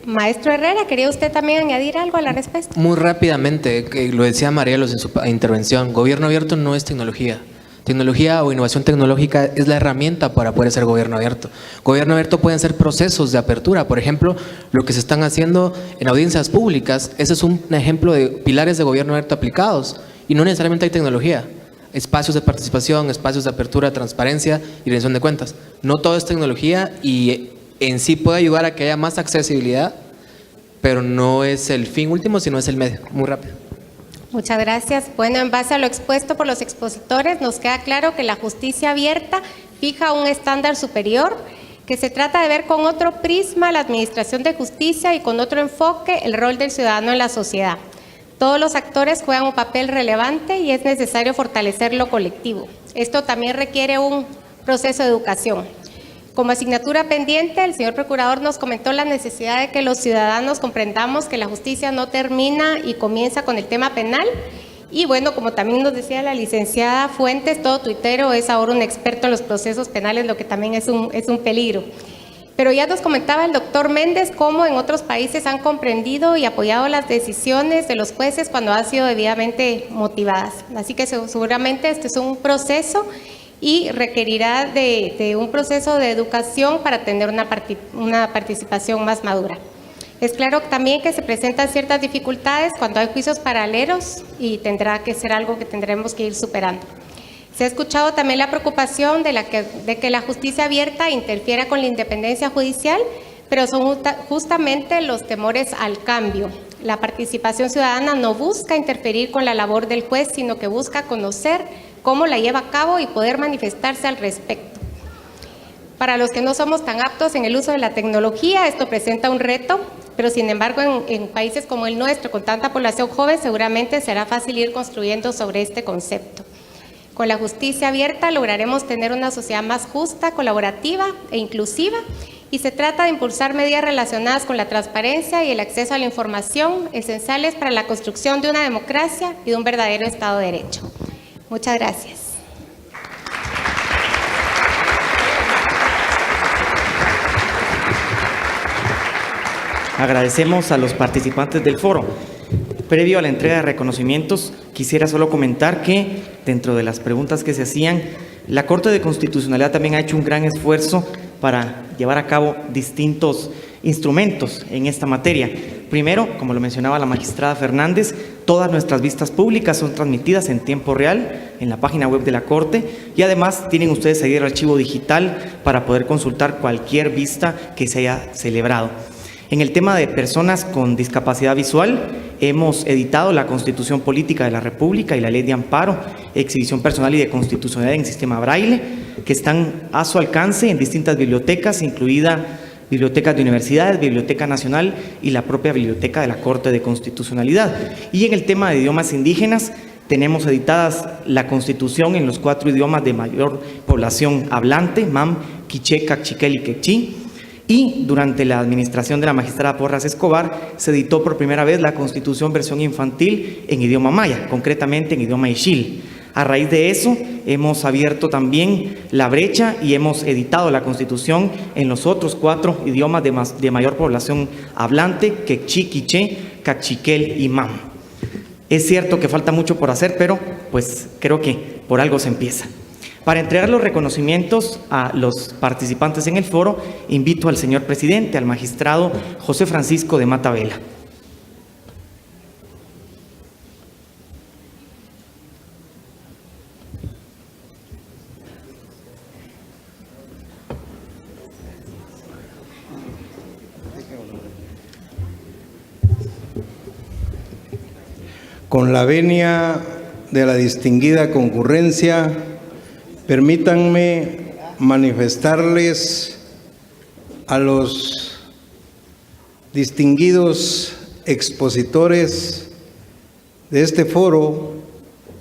Maestro Herrera, ¿quería usted también añadir algo a la respuesta? Muy rápidamente, que lo decía Marielos en su intervención, gobierno abierto no es tecnología. Tecnología o innovación tecnológica es la herramienta para poder ser gobierno abierto. Gobierno abierto pueden ser procesos de apertura. Por ejemplo, lo que se están haciendo en audiencias públicas, ese es un ejemplo de pilares de gobierno abierto aplicados. Y no necesariamente hay tecnología. Espacios de participación, espacios de apertura, transparencia y rendición de cuentas. No todo es tecnología y en sí puede ayudar a que haya más accesibilidad, pero no es el fin último, sino es el medio. Muy rápido. Muchas gracias. Bueno, en base a lo expuesto por los expositores, nos queda claro que la justicia abierta fija un estándar superior, que se trata de ver con otro prisma la administración de justicia y con otro enfoque el rol del ciudadano en la sociedad. Todos los actores juegan un papel relevante y es necesario fortalecer lo colectivo. Esto también requiere un proceso de educación. Como asignatura pendiente, el señor procurador nos comentó la necesidad de que los ciudadanos comprendamos que la justicia no termina y comienza con el tema penal. Y bueno, como también nos decía la licenciada Fuentes, todo tuitero es ahora un experto en los procesos penales, lo que también es un peligro. Pero ya nos comentaba el doctor Méndez cómo en otros países han comprendido y apoyado las decisiones de los jueces cuando han sido debidamente motivadas. Así que seguramente este es un proceso y requerirá de un proceso de educación para tener una participación más madura. Es claro también que se presentan ciertas dificultades cuando hay juicios paralelos y tendrá que ser algo que tendremos que ir superando. Se ha escuchado también la preocupación de que la justicia abierta interfiera con la independencia judicial, pero son justamente los temores al cambio. La participación ciudadana no busca interferir con la labor del juez, sino que busca conocer cómo la lleva a cabo y poder manifestarse al respecto. Para los que no somos tan aptos en el uso de la tecnología, esto presenta un reto, pero sin embargo en países como el nuestro, con tanta población joven, seguramente será fácil ir construyendo sobre este concepto. Con la justicia abierta lograremos tener una sociedad más justa, colaborativa e inclusiva, y se trata de impulsar medidas relacionadas con la transparencia y el acceso a la información, esenciales para la construcción de una democracia y de un verdadero Estado de Derecho. Muchas gracias. Agradecemos a los participantes del foro. Previo a la entrega de reconocimientos, quisiera solo comentar que dentro de las preguntas que se hacían, la Corte de Constitucionalidad también ha hecho un gran esfuerzo para llevar a cabo distintos instrumentos en esta materia. Primero, como lo mencionaba la magistrada Fernández, todas nuestras vistas públicas son transmitidas en tiempo real en la página web de la Corte y además tienen ustedes ahí el archivo digital para poder consultar cualquier vista que se haya celebrado. En el tema de personas con discapacidad visual, hemos editado la Constitución Política de la República y la Ley de Amparo, Exhibición Personal y de Constitucionalidad en Sistema Braille, que están a su alcance en distintas bibliotecas, incluida bibliotecas de universidades, Biblioteca Nacional y la propia Biblioteca de la Corte de Constitucionalidad. Y en el tema de idiomas indígenas, tenemos editadas la Constitución en los 4 idiomas de mayor población hablante, Mam, Quiché, Cachiquel y Quechí. Y durante la administración de la magistrada Porras Escobar, se editó por primera vez la Constitución versión infantil en idioma maya, concretamente en idioma ixil. A raíz de eso, hemos abierto también la brecha y hemos editado la Constitución en los otros 4 idiomas de mayor población hablante: quechí, quiché, cachiquel y mam. Es cierto que falta mucho por hacer, pero pues creo que por algo se empieza. Para entregar los reconocimientos a los participantes en el foro, invito al señor presidente, al magistrado José Francisco de Mata Vela. Con la venia de la distinguida concurrencia, permítanme manifestarles a los distinguidos expositores de este foro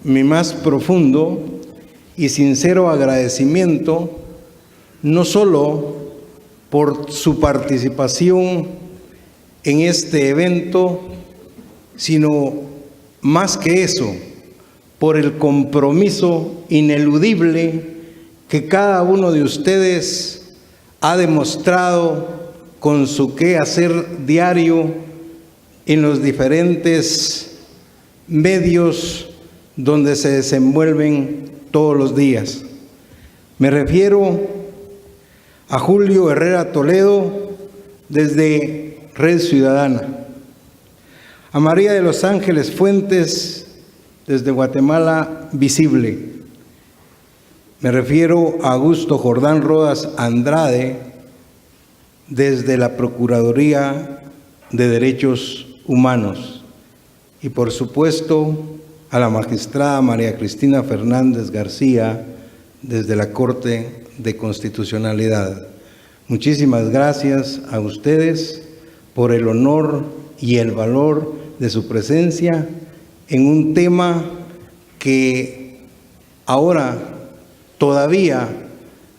mi más profundo y sincero agradecimiento, no solo por su participación en este evento, sino más que eso, por el compromiso ineludible que cada uno de ustedes ha demostrado con su quehacer diario en los diferentes medios donde se desenvuelven todos los días. Me refiero a Julio Herrera Toledo desde Red Ciudadana, a María de los Ángeles Fuentes desde Guatemala Visible. Me refiero a Augusto Jordán Rodas Andrade desde la Procuraduría de Derechos Humanos. Y por supuesto a la magistrada María Cristina Fernández García desde la Corte de Constitucionalidad. Muchísimas gracias a ustedes por el honor y el valor de su presencia en un tema que ahora todavía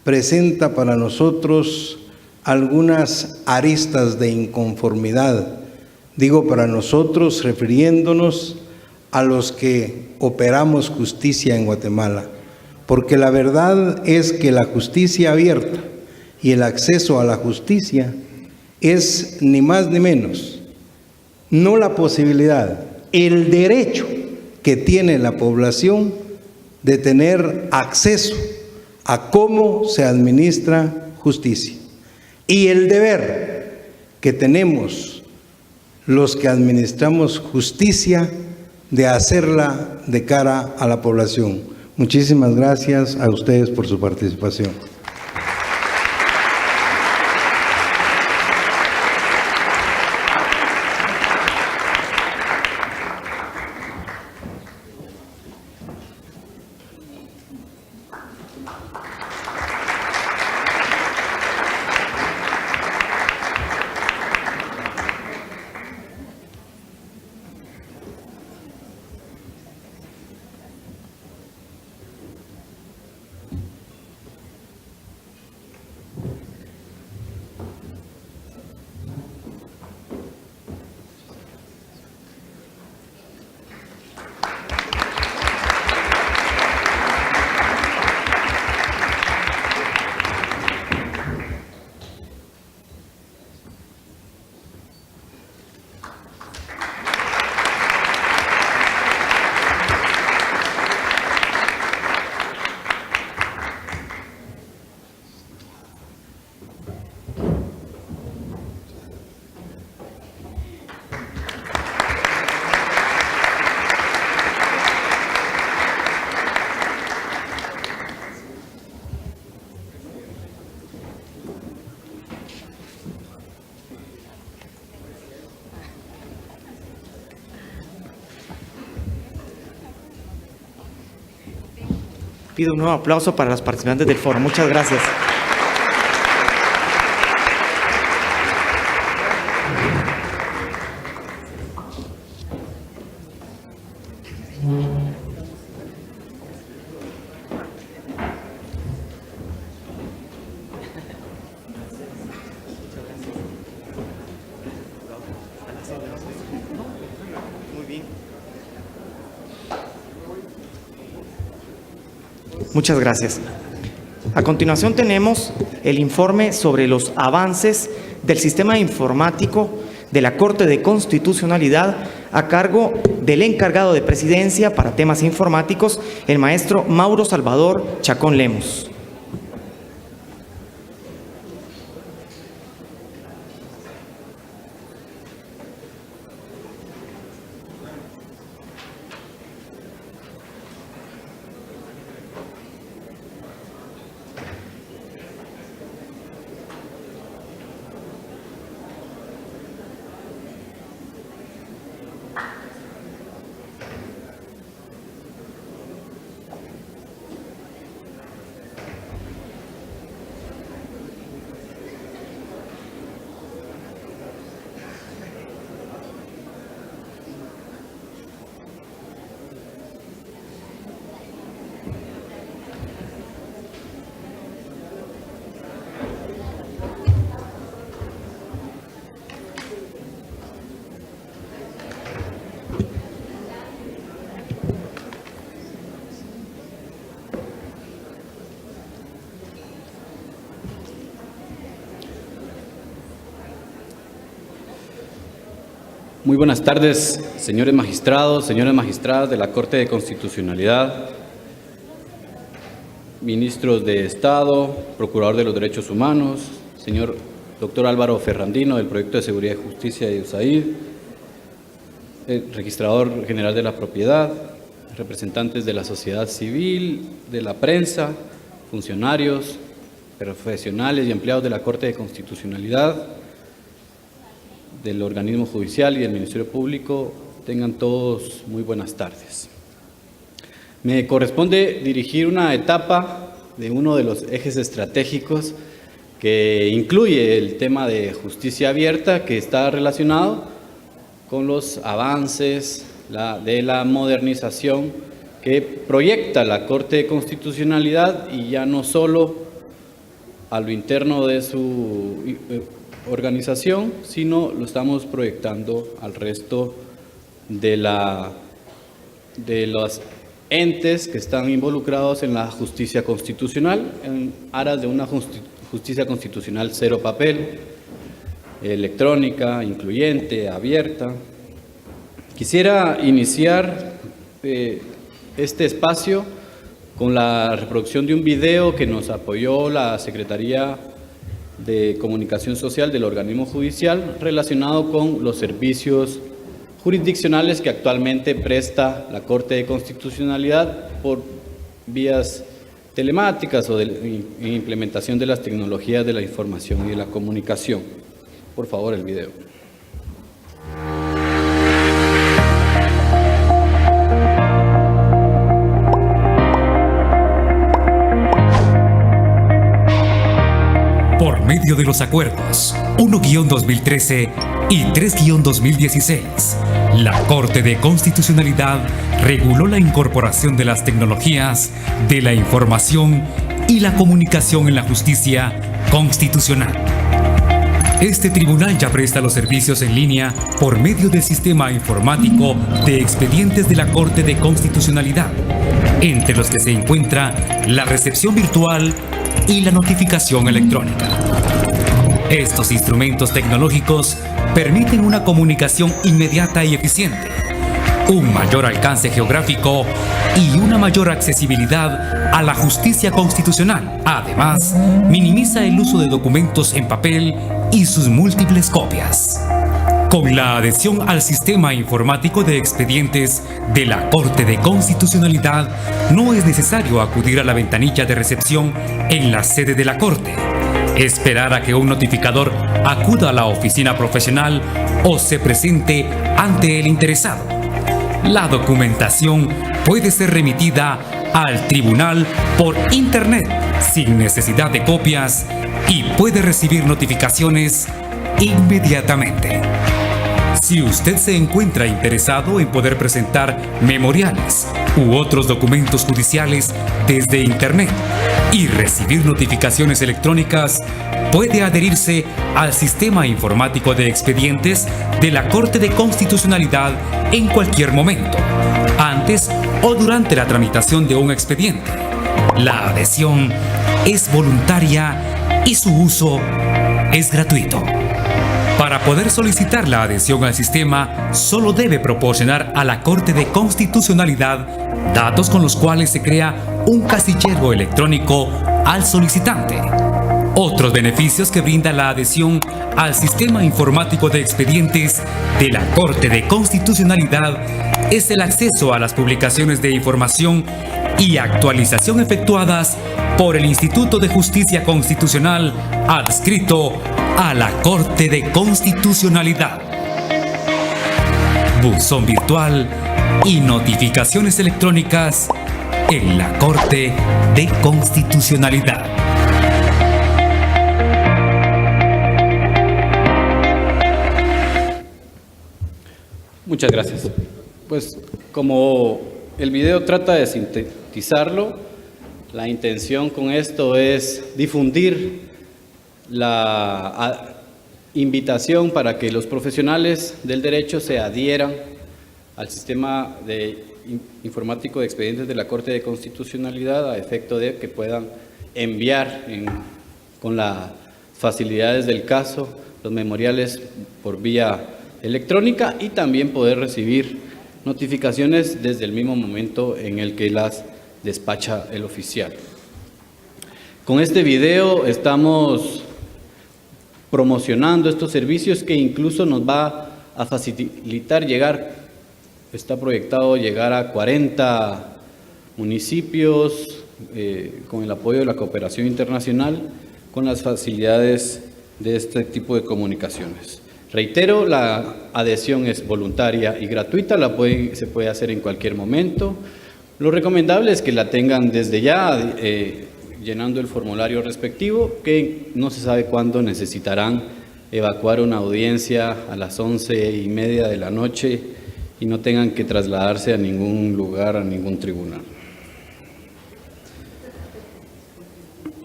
presenta para nosotros algunas aristas de inconformidad. Digo para nosotros, refiriéndonos a los que operamos justicia en Guatemala, porque la verdad es que la justicia abierta y el acceso a la justicia es ni más ni menos no la posibilidad, el derecho que tiene la población de tener acceso a cómo se administra justicia, y el deber que tenemos los que administramos justicia de hacerla de cara a la población. Muchísimas gracias a ustedes por su participación. Pido un nuevo aplauso para los participantes del foro. Muchas gracias. Muy bien. Muchas gracias. A continuación tenemos el informe sobre los avances del sistema informático de la Corte de Constitucionalidad a cargo del encargado de Presidencia para temas informáticos, el maestro Mauro Salvador Chacón Lemos. Muy buenas tardes, señores magistrados, señoras magistradas de la Corte de Constitucionalidad, ministros de Estado, procurador de los derechos humanos, señor doctor Álvaro Ferrandino del Proyecto de Seguridad y Justicia de USAID, registrador general de la propiedad, representantes de la sociedad civil, de la prensa, funcionarios, profesionales y empleados de la Corte de Constitucionalidad, del organismo judicial y del Ministerio Público, tengan todos muy buenas tardes. Me corresponde dirigir una etapa de uno de los ejes estratégicos que incluye el tema de justicia abierta, que está relacionado con los avances de la modernización que proyecta la Corte de Constitucionalidad, y ya no solo a lo interno de su organización, sino lo estamos proyectando al resto de los entes que están involucrados en la justicia constitucional, en aras de una justicia constitucional cero papel, electrónica, incluyente, abierta. Quisiera iniciar este espacio con la reproducción de un video que nos apoyó la Secretaría de Comunicación Social del organismo judicial relacionado con los servicios jurisdiccionales que actualmente presta la Corte de Constitucionalidad por vías telemáticas o de implementación de las tecnologías de la información y de la comunicación. Por favor, el video. Por medio de los acuerdos 1-2013 y 3-2016, la Corte de Constitucionalidad reguló la incorporación de las tecnologías de la información y la comunicación en la justicia constitucional. Este tribunal ya presta los servicios en línea por medio del sistema informático de expedientes de la Corte de Constitucionalidad, entre los que se encuentra la recepción virtual y la notificación electrónica. Estos instrumentos tecnológicos permiten una comunicación inmediata y eficiente, un mayor alcance geográfico y una mayor accesibilidad a la justicia constitucional. Además, minimiza el uso de documentos en papel y sus múltiples copias. Con la adhesión al sistema informático de expedientes de la Corte de Constitucionalidad, no es necesario acudir a la ventanilla de recepción en la sede de la Corte, esperar a que un notificador acuda a la oficina profesional o se presente ante el interesado. La documentación puede ser remitida al tribunal por internet sin necesidad de copias y puede recibir notificaciones inmediatamente. Si usted se encuentra interesado en poder presentar memoriales u otros documentos judiciales desde internet y recibir notificaciones electrónicas, puede adherirse al sistema informático de expedientes de la Corte de Constitucionalidad en cualquier momento, antes o durante la tramitación de un expediente. La adhesión es voluntaria y su uso es gratuito. Para poder solicitar la adhesión al sistema, solo debe proporcionar a la Corte de Constitucionalidad datos con los cuales se crea un casillero electrónico al solicitante. Otros beneficios que brinda la adhesión al Sistema Informático de Expedientes de la Corte de Constitucionalidad es el acceso a las publicaciones de información y actualización efectuadas por el Instituto de Justicia Constitucional adscrito a la Corte de Constitucionalidad. Buzón virtual y notificaciones electrónicas en la Corte de Constitucionalidad. Muchas gracias. Pues como el video trata de sintetizarlo, la intención con esto es difundir la invitación para que los profesionales del derecho se adhieran al sistema informático de expedientes de la Corte de Constitucionalidad a efecto de que puedan enviar con las facilidades del caso los memoriales por vía electrónica y también poder recibir notificaciones desde el mismo momento en el que las despacha el oficial. Con este video estamos promocionando estos servicios que incluso nos va a facilitar está proyectado llegar a 40 municipios con el apoyo de la cooperación internacional con las facilidades de este tipo de comunicaciones. Reitero, la adhesión es voluntaria y gratuita, se puede hacer en cualquier momento. Lo recomendable es que la tengan desde ya, llenando el formulario respectivo, que no se sabe cuándo necesitarán evacuar una audiencia a las 11:30 de la noche y no tengan que trasladarse a ningún lugar, a ningún tribunal.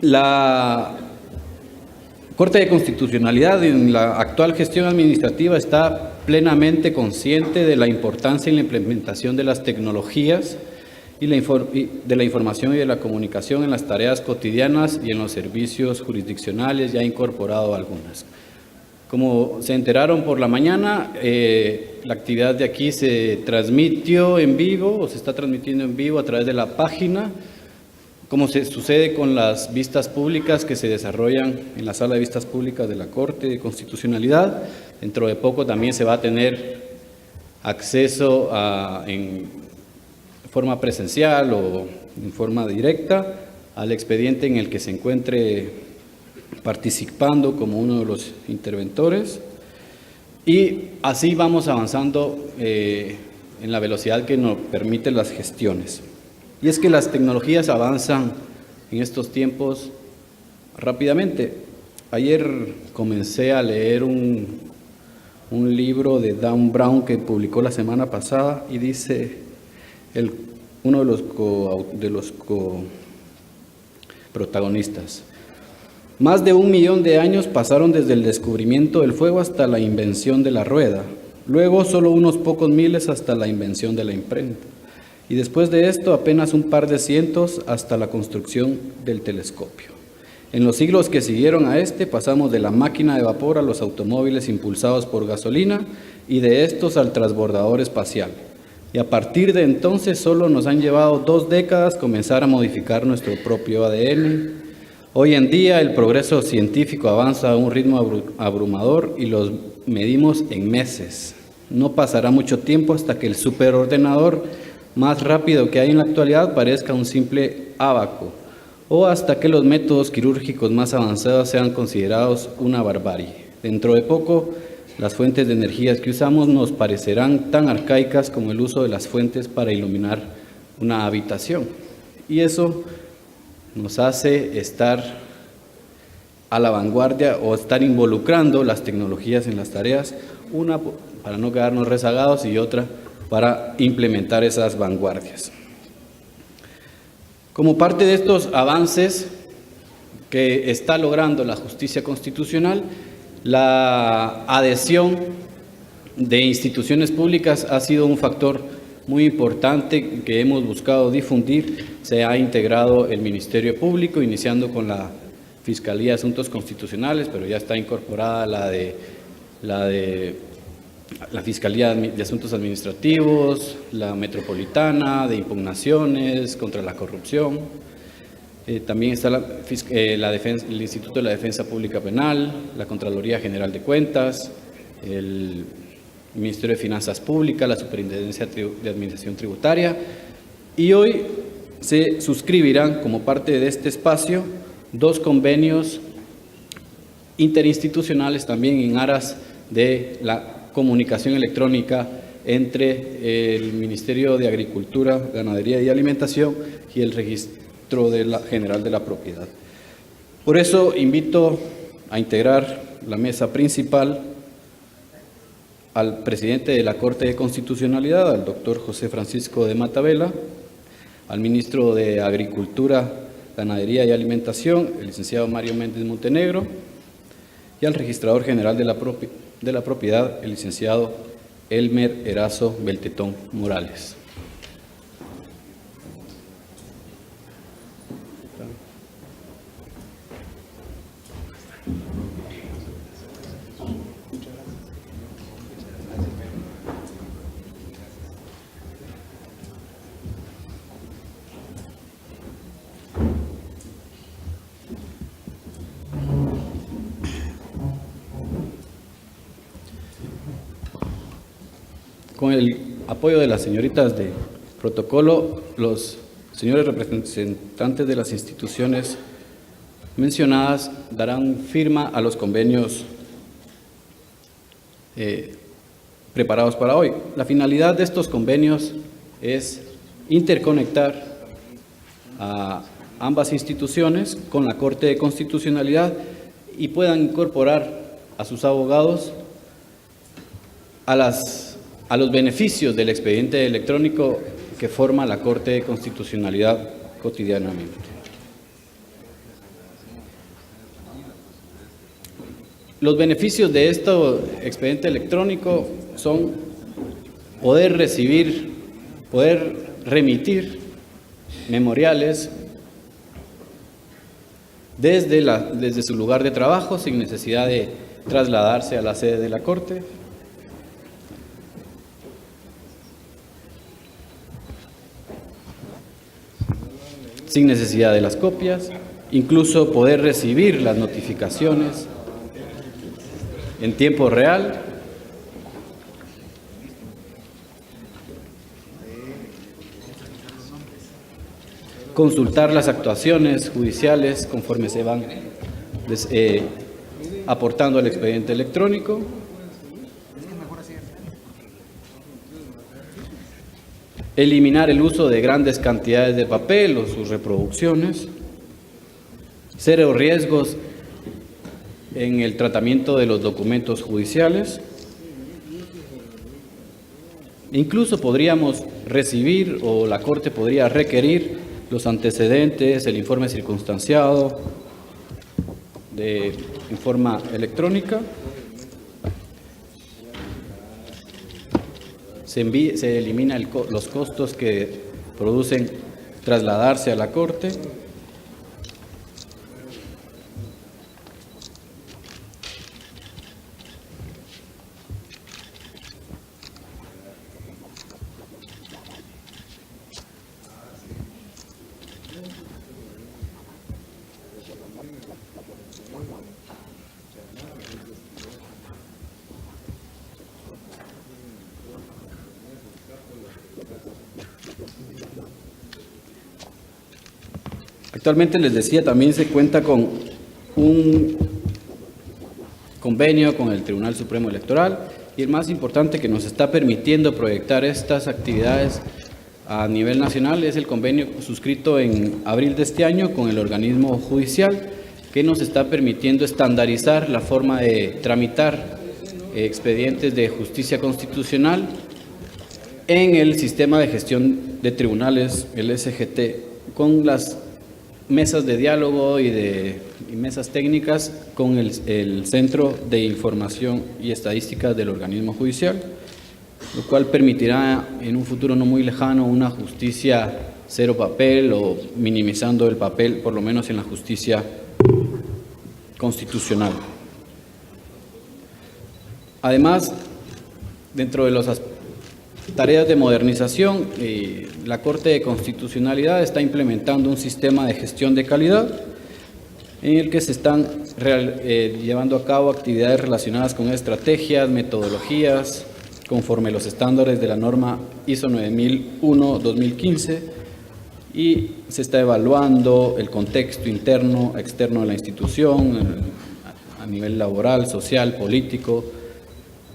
La Corte de Constitucionalidad en la actual gestión administrativa está plenamente consciente de la importancia en la implementación de las tecnologías y de la información y de la comunicación en las tareas cotidianas y en los servicios jurisdiccionales, ya ha incorporado algunas. Como se enteraron por la mañana, la actividad de aquí se transmitió en vivo o se está transmitiendo en vivo a través de la página, como se sucede con las vistas públicas que se desarrollan en la sala de vistas públicas de la Corte de Constitucionalidad. Dentro de poco también se va a tener acceso en forma presencial o en forma directa al expediente en el que se encuentre participando como uno de los interventores. Y así vamos avanzando en la velocidad que nos permiten las gestiones. Y es que las tecnologías avanzan en estos tiempos rápidamente. Ayer comencé a leer un libro de Dan Brown que publicó la semana pasada y dice, uno de los protagonistas, más de 1 millón de años pasaron desde el descubrimiento del fuego hasta la invención de la rueda, luego solo unos pocos miles hasta la invención de la imprenta. Y después de esto, apenas un par de cientos hasta la construcción del telescopio. En los siglos que siguieron a este, pasamos de la máquina de vapor a los automóviles impulsados por gasolina y de estos al transbordador espacial. Y a partir de entonces solo nos han llevado 2 décadas comenzar a modificar nuestro propio ADN. Hoy en día el progreso científico avanza a un ritmo abrumador y los medimos en meses. No pasará mucho tiempo hasta que el superordenador más rápido que hay en la actualidad parezca un simple ábaco, o hasta que los métodos quirúrgicos más avanzados sean considerados una barbarie. Dentro de poco, las fuentes de energías que usamos nos parecerán tan arcaicas como el uso de las fuentes para iluminar una habitación. Y eso nos hace estar a la vanguardia o estar involucrando las tecnologías en las tareas, una para no quedarnos rezagados y otra para implementar esas vanguardias. Como parte de estos avances que está logrando la justicia constitucional, la adhesión de instituciones públicas ha sido un factor muy importante que hemos buscado difundir, se ha integrado el Ministerio Público, iniciando con la Fiscalía de Asuntos Constitucionales, pero ya está incorporada la Fiscalía de Asuntos Administrativos, la Metropolitana, de Impugnaciones contra la Corrupción. También está el Instituto de la Defensa Pública Penal, la Contraloría General de Cuentas, el Ministerio de Finanzas Públicas, la Superintendencia de Administración Tributaria, y hoy se suscribirán como parte de este espacio 2 convenios interinstitucionales también en aras de la comunicación electrónica entre el Ministerio de Agricultura, Ganadería y Alimentación y el Registro General de la Propiedad. Por eso invito a integrar la mesa principal al presidente de la Corte de Constitucionalidad, al doctor José Francisco de Matavela, al ministro de Agricultura, Ganadería y Alimentación, el licenciado Mario Méndez Montenegro, y al registrador general de la propiedad, el licenciado Elmer Erazo Beltetón Morales. Con el apoyo de las señoritas de protocolo, los señores representantes de las instituciones mencionadas darán firma a los convenios preparados para hoy. La finalidad de estos convenios es interconectar a ambas instituciones con la Corte de Constitucionalidad y puedan incorporar a sus abogados a los beneficios del expediente electrónico que forma la Corte de Constitucionalidad cotidianamente. Los beneficios de este expediente electrónico son poder recibir, poder remitir memoriales desde su lugar de trabajo sin necesidad de trasladarse a la sede de la Corte. Sin necesidad de las copias, incluso poder recibir las notificaciones en tiempo real, consultar las actuaciones judiciales conforme se van aportando al expediente electrónico, eliminar el uso de grandes cantidades de papel o sus reproducciones, cero riesgos en el tratamiento de los documentos judiciales. Incluso podríamos recibir o la Corte podría requerir los antecedentes, el informe circunstanciado en forma electrónica. Se elimina los costos que producen trasladarse a la Corte. Actualmente, les decía, también se cuenta con un convenio con el Tribunal Supremo Electoral y el más importante que nos está permitiendo proyectar estas actividades a nivel nacional es el convenio suscrito en abril de este año con el organismo judicial que nos está permitiendo estandarizar la forma de tramitar expedientes de justicia constitucional en el sistema de gestión de tribunales, el SGT, con las mesas de diálogo y mesas técnicas con el Centro de Información y Estadística del organismo judicial. lo cual permitirá en un futuro no muy lejano una justicia cero papel o minimizando el papel, por lo menos en la justicia constitucional. Además, dentro de las tareas de modernización, la Corte de Constitucionalidad está implementando un sistema de gestión de calidad en el que se están llevando a cabo actividades relacionadas con estrategias, metodologías, conforme los estándares de la norma ISO 9001-2015, y se está evaluando el contexto interno, externo de la institución, a nivel laboral, social, político,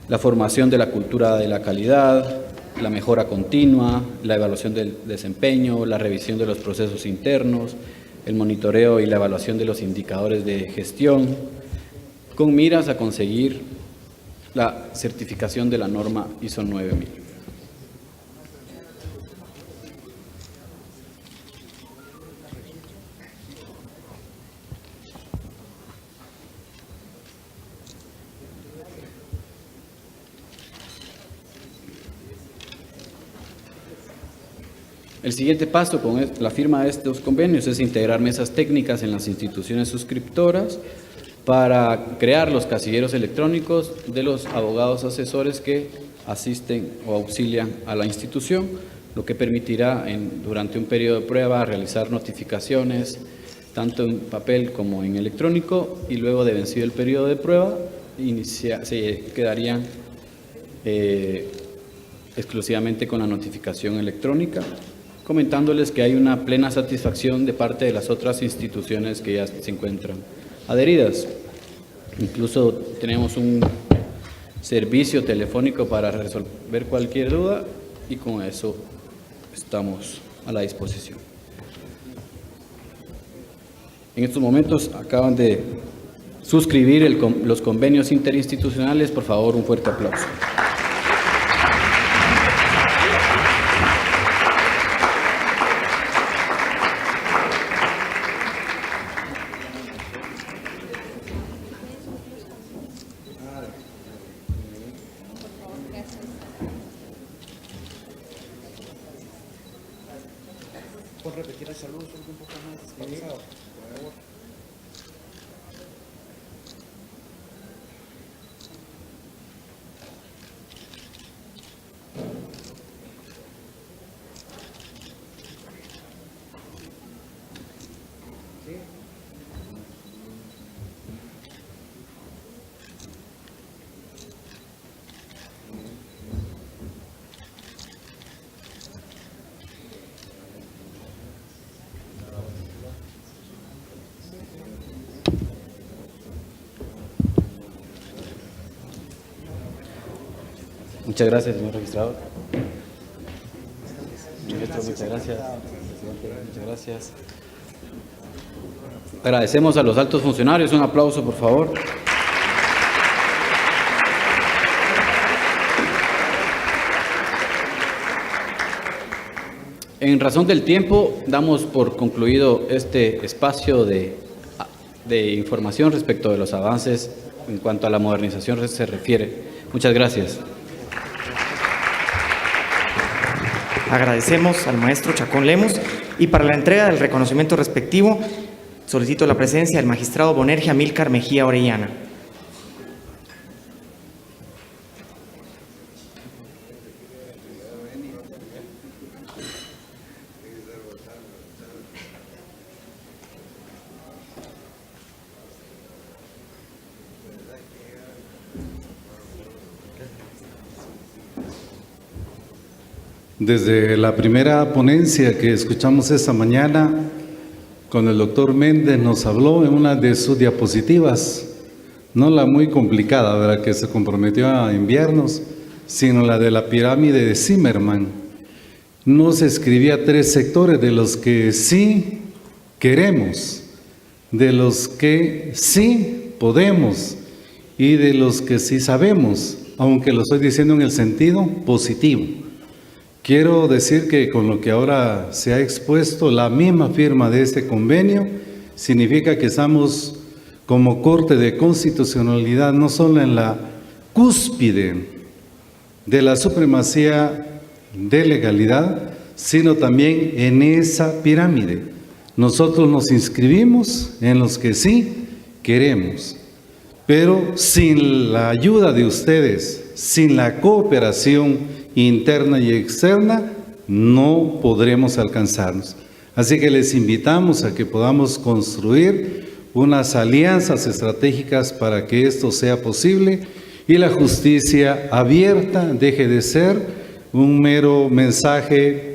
la formación de la cultura de la calidad, la mejora continua, la evaluación del desempeño, la revisión de los procesos internos, el monitoreo y la evaluación de los indicadores de gestión, con miras a conseguir la certificación de la norma ISO 9000. El siguiente paso con la firma de estos convenios es integrar mesas técnicas en las instituciones suscriptoras para crear los casilleros electrónicos de los abogados asesores que asisten o auxilian a la institución, lo que permitirá durante un periodo de prueba realizar notificaciones tanto en papel como en electrónico, y luego de vencido el periodo de prueba se quedarían exclusivamente con la notificación electrónica, comentándoles que hay una plena satisfacción de parte de las otras instituciones que ya se encuentran adheridas. Incluso tenemos un servicio telefónico para resolver cualquier duda, y con eso estamos a la disposición. En estos momentos acaban de suscribir los convenios interinstitucionales. Por favor, un fuerte aplauso. ¿Puedo repetir el saludo un poco más despausado, por favor? Muchas gracias, señor registrador. Ministro, muchas gracias. Presidente, muchas gracias. Agradecemos a los altos funcionarios. Un aplauso, por favor. En razón del tiempo, damos por concluido este espacio de información respecto de los avances en cuanto a la modernización se refiere. Muchas gracias. Agradecemos al maestro Chacón Lemos, y para la entrega del reconocimiento respectivo solicito la presencia del magistrado Bonergia Amílcar Mejía Orellana. Desde la primera ponencia que escuchamos esta mañana, cuando el doctor Méndez nos habló en una de sus diapositivas, no la muy complicada, ¿verdad?, que se comprometió a enviarnos, sino la de la pirámide de Zimmerman, nos escribía 3 sectores de los que sí queremos, de los que sí podemos y de los que sí sabemos, aunque lo estoy diciendo en el sentido positivo. Quiero decir que con lo que ahora se ha expuesto, la misma firma de este convenio significa que estamos como Corte de Constitucionalidad no solo en la cúspide de la supremacía de legalidad, sino también en esa pirámide. Nosotros nos inscribimos en los que sí queremos, pero sin la ayuda de ustedes, sin la cooperación interna y externa, no podremos alcanzarnos. Así que les invitamos a que podamos construir unas alianzas estratégicas para que esto sea posible y la justicia abierta deje de ser un mero mensaje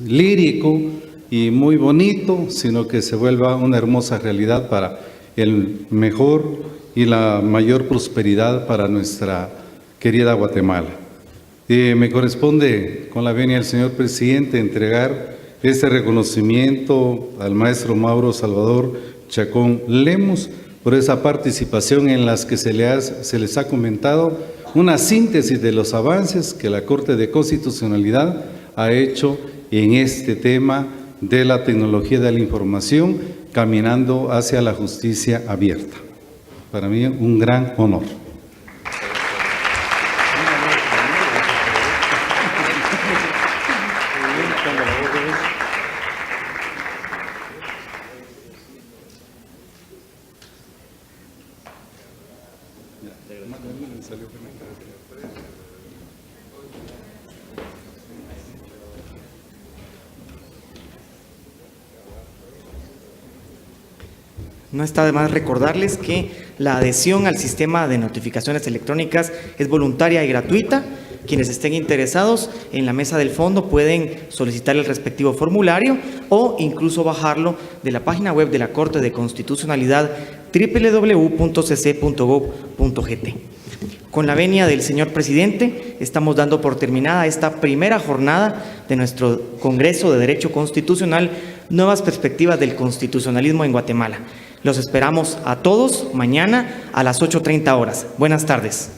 lírico y muy bonito, sino que se vuelva una hermosa realidad para el mejor y la mayor prosperidad para nuestra querida Guatemala. Me corresponde, con la venia del señor presidente, entregar este reconocimiento al maestro Mauro Salvador Chacón Lemos por esa participación en las que se les ha comentado una síntesis de los avances que la Corte de Constitucionalidad ha hecho en este tema de la tecnología de la información, caminando hacia la justicia abierta. Para mí, un gran honor. No está de más recordarles que la adhesión al sistema de notificaciones electrónicas es voluntaria y gratuita. Quienes estén interesados, en la mesa del fondo pueden solicitar el respectivo formulario o incluso bajarlo de la página web de la Corte de Constitucionalidad www.cc.gov.gt. Con la venia del señor presidente, estamos dando por terminada esta primera jornada de nuestro Congreso de Derecho Constitucional, Nuevas Perspectivas del Constitucionalismo en Guatemala. Los esperamos a todos mañana a las 8:30 horas. Buenas tardes.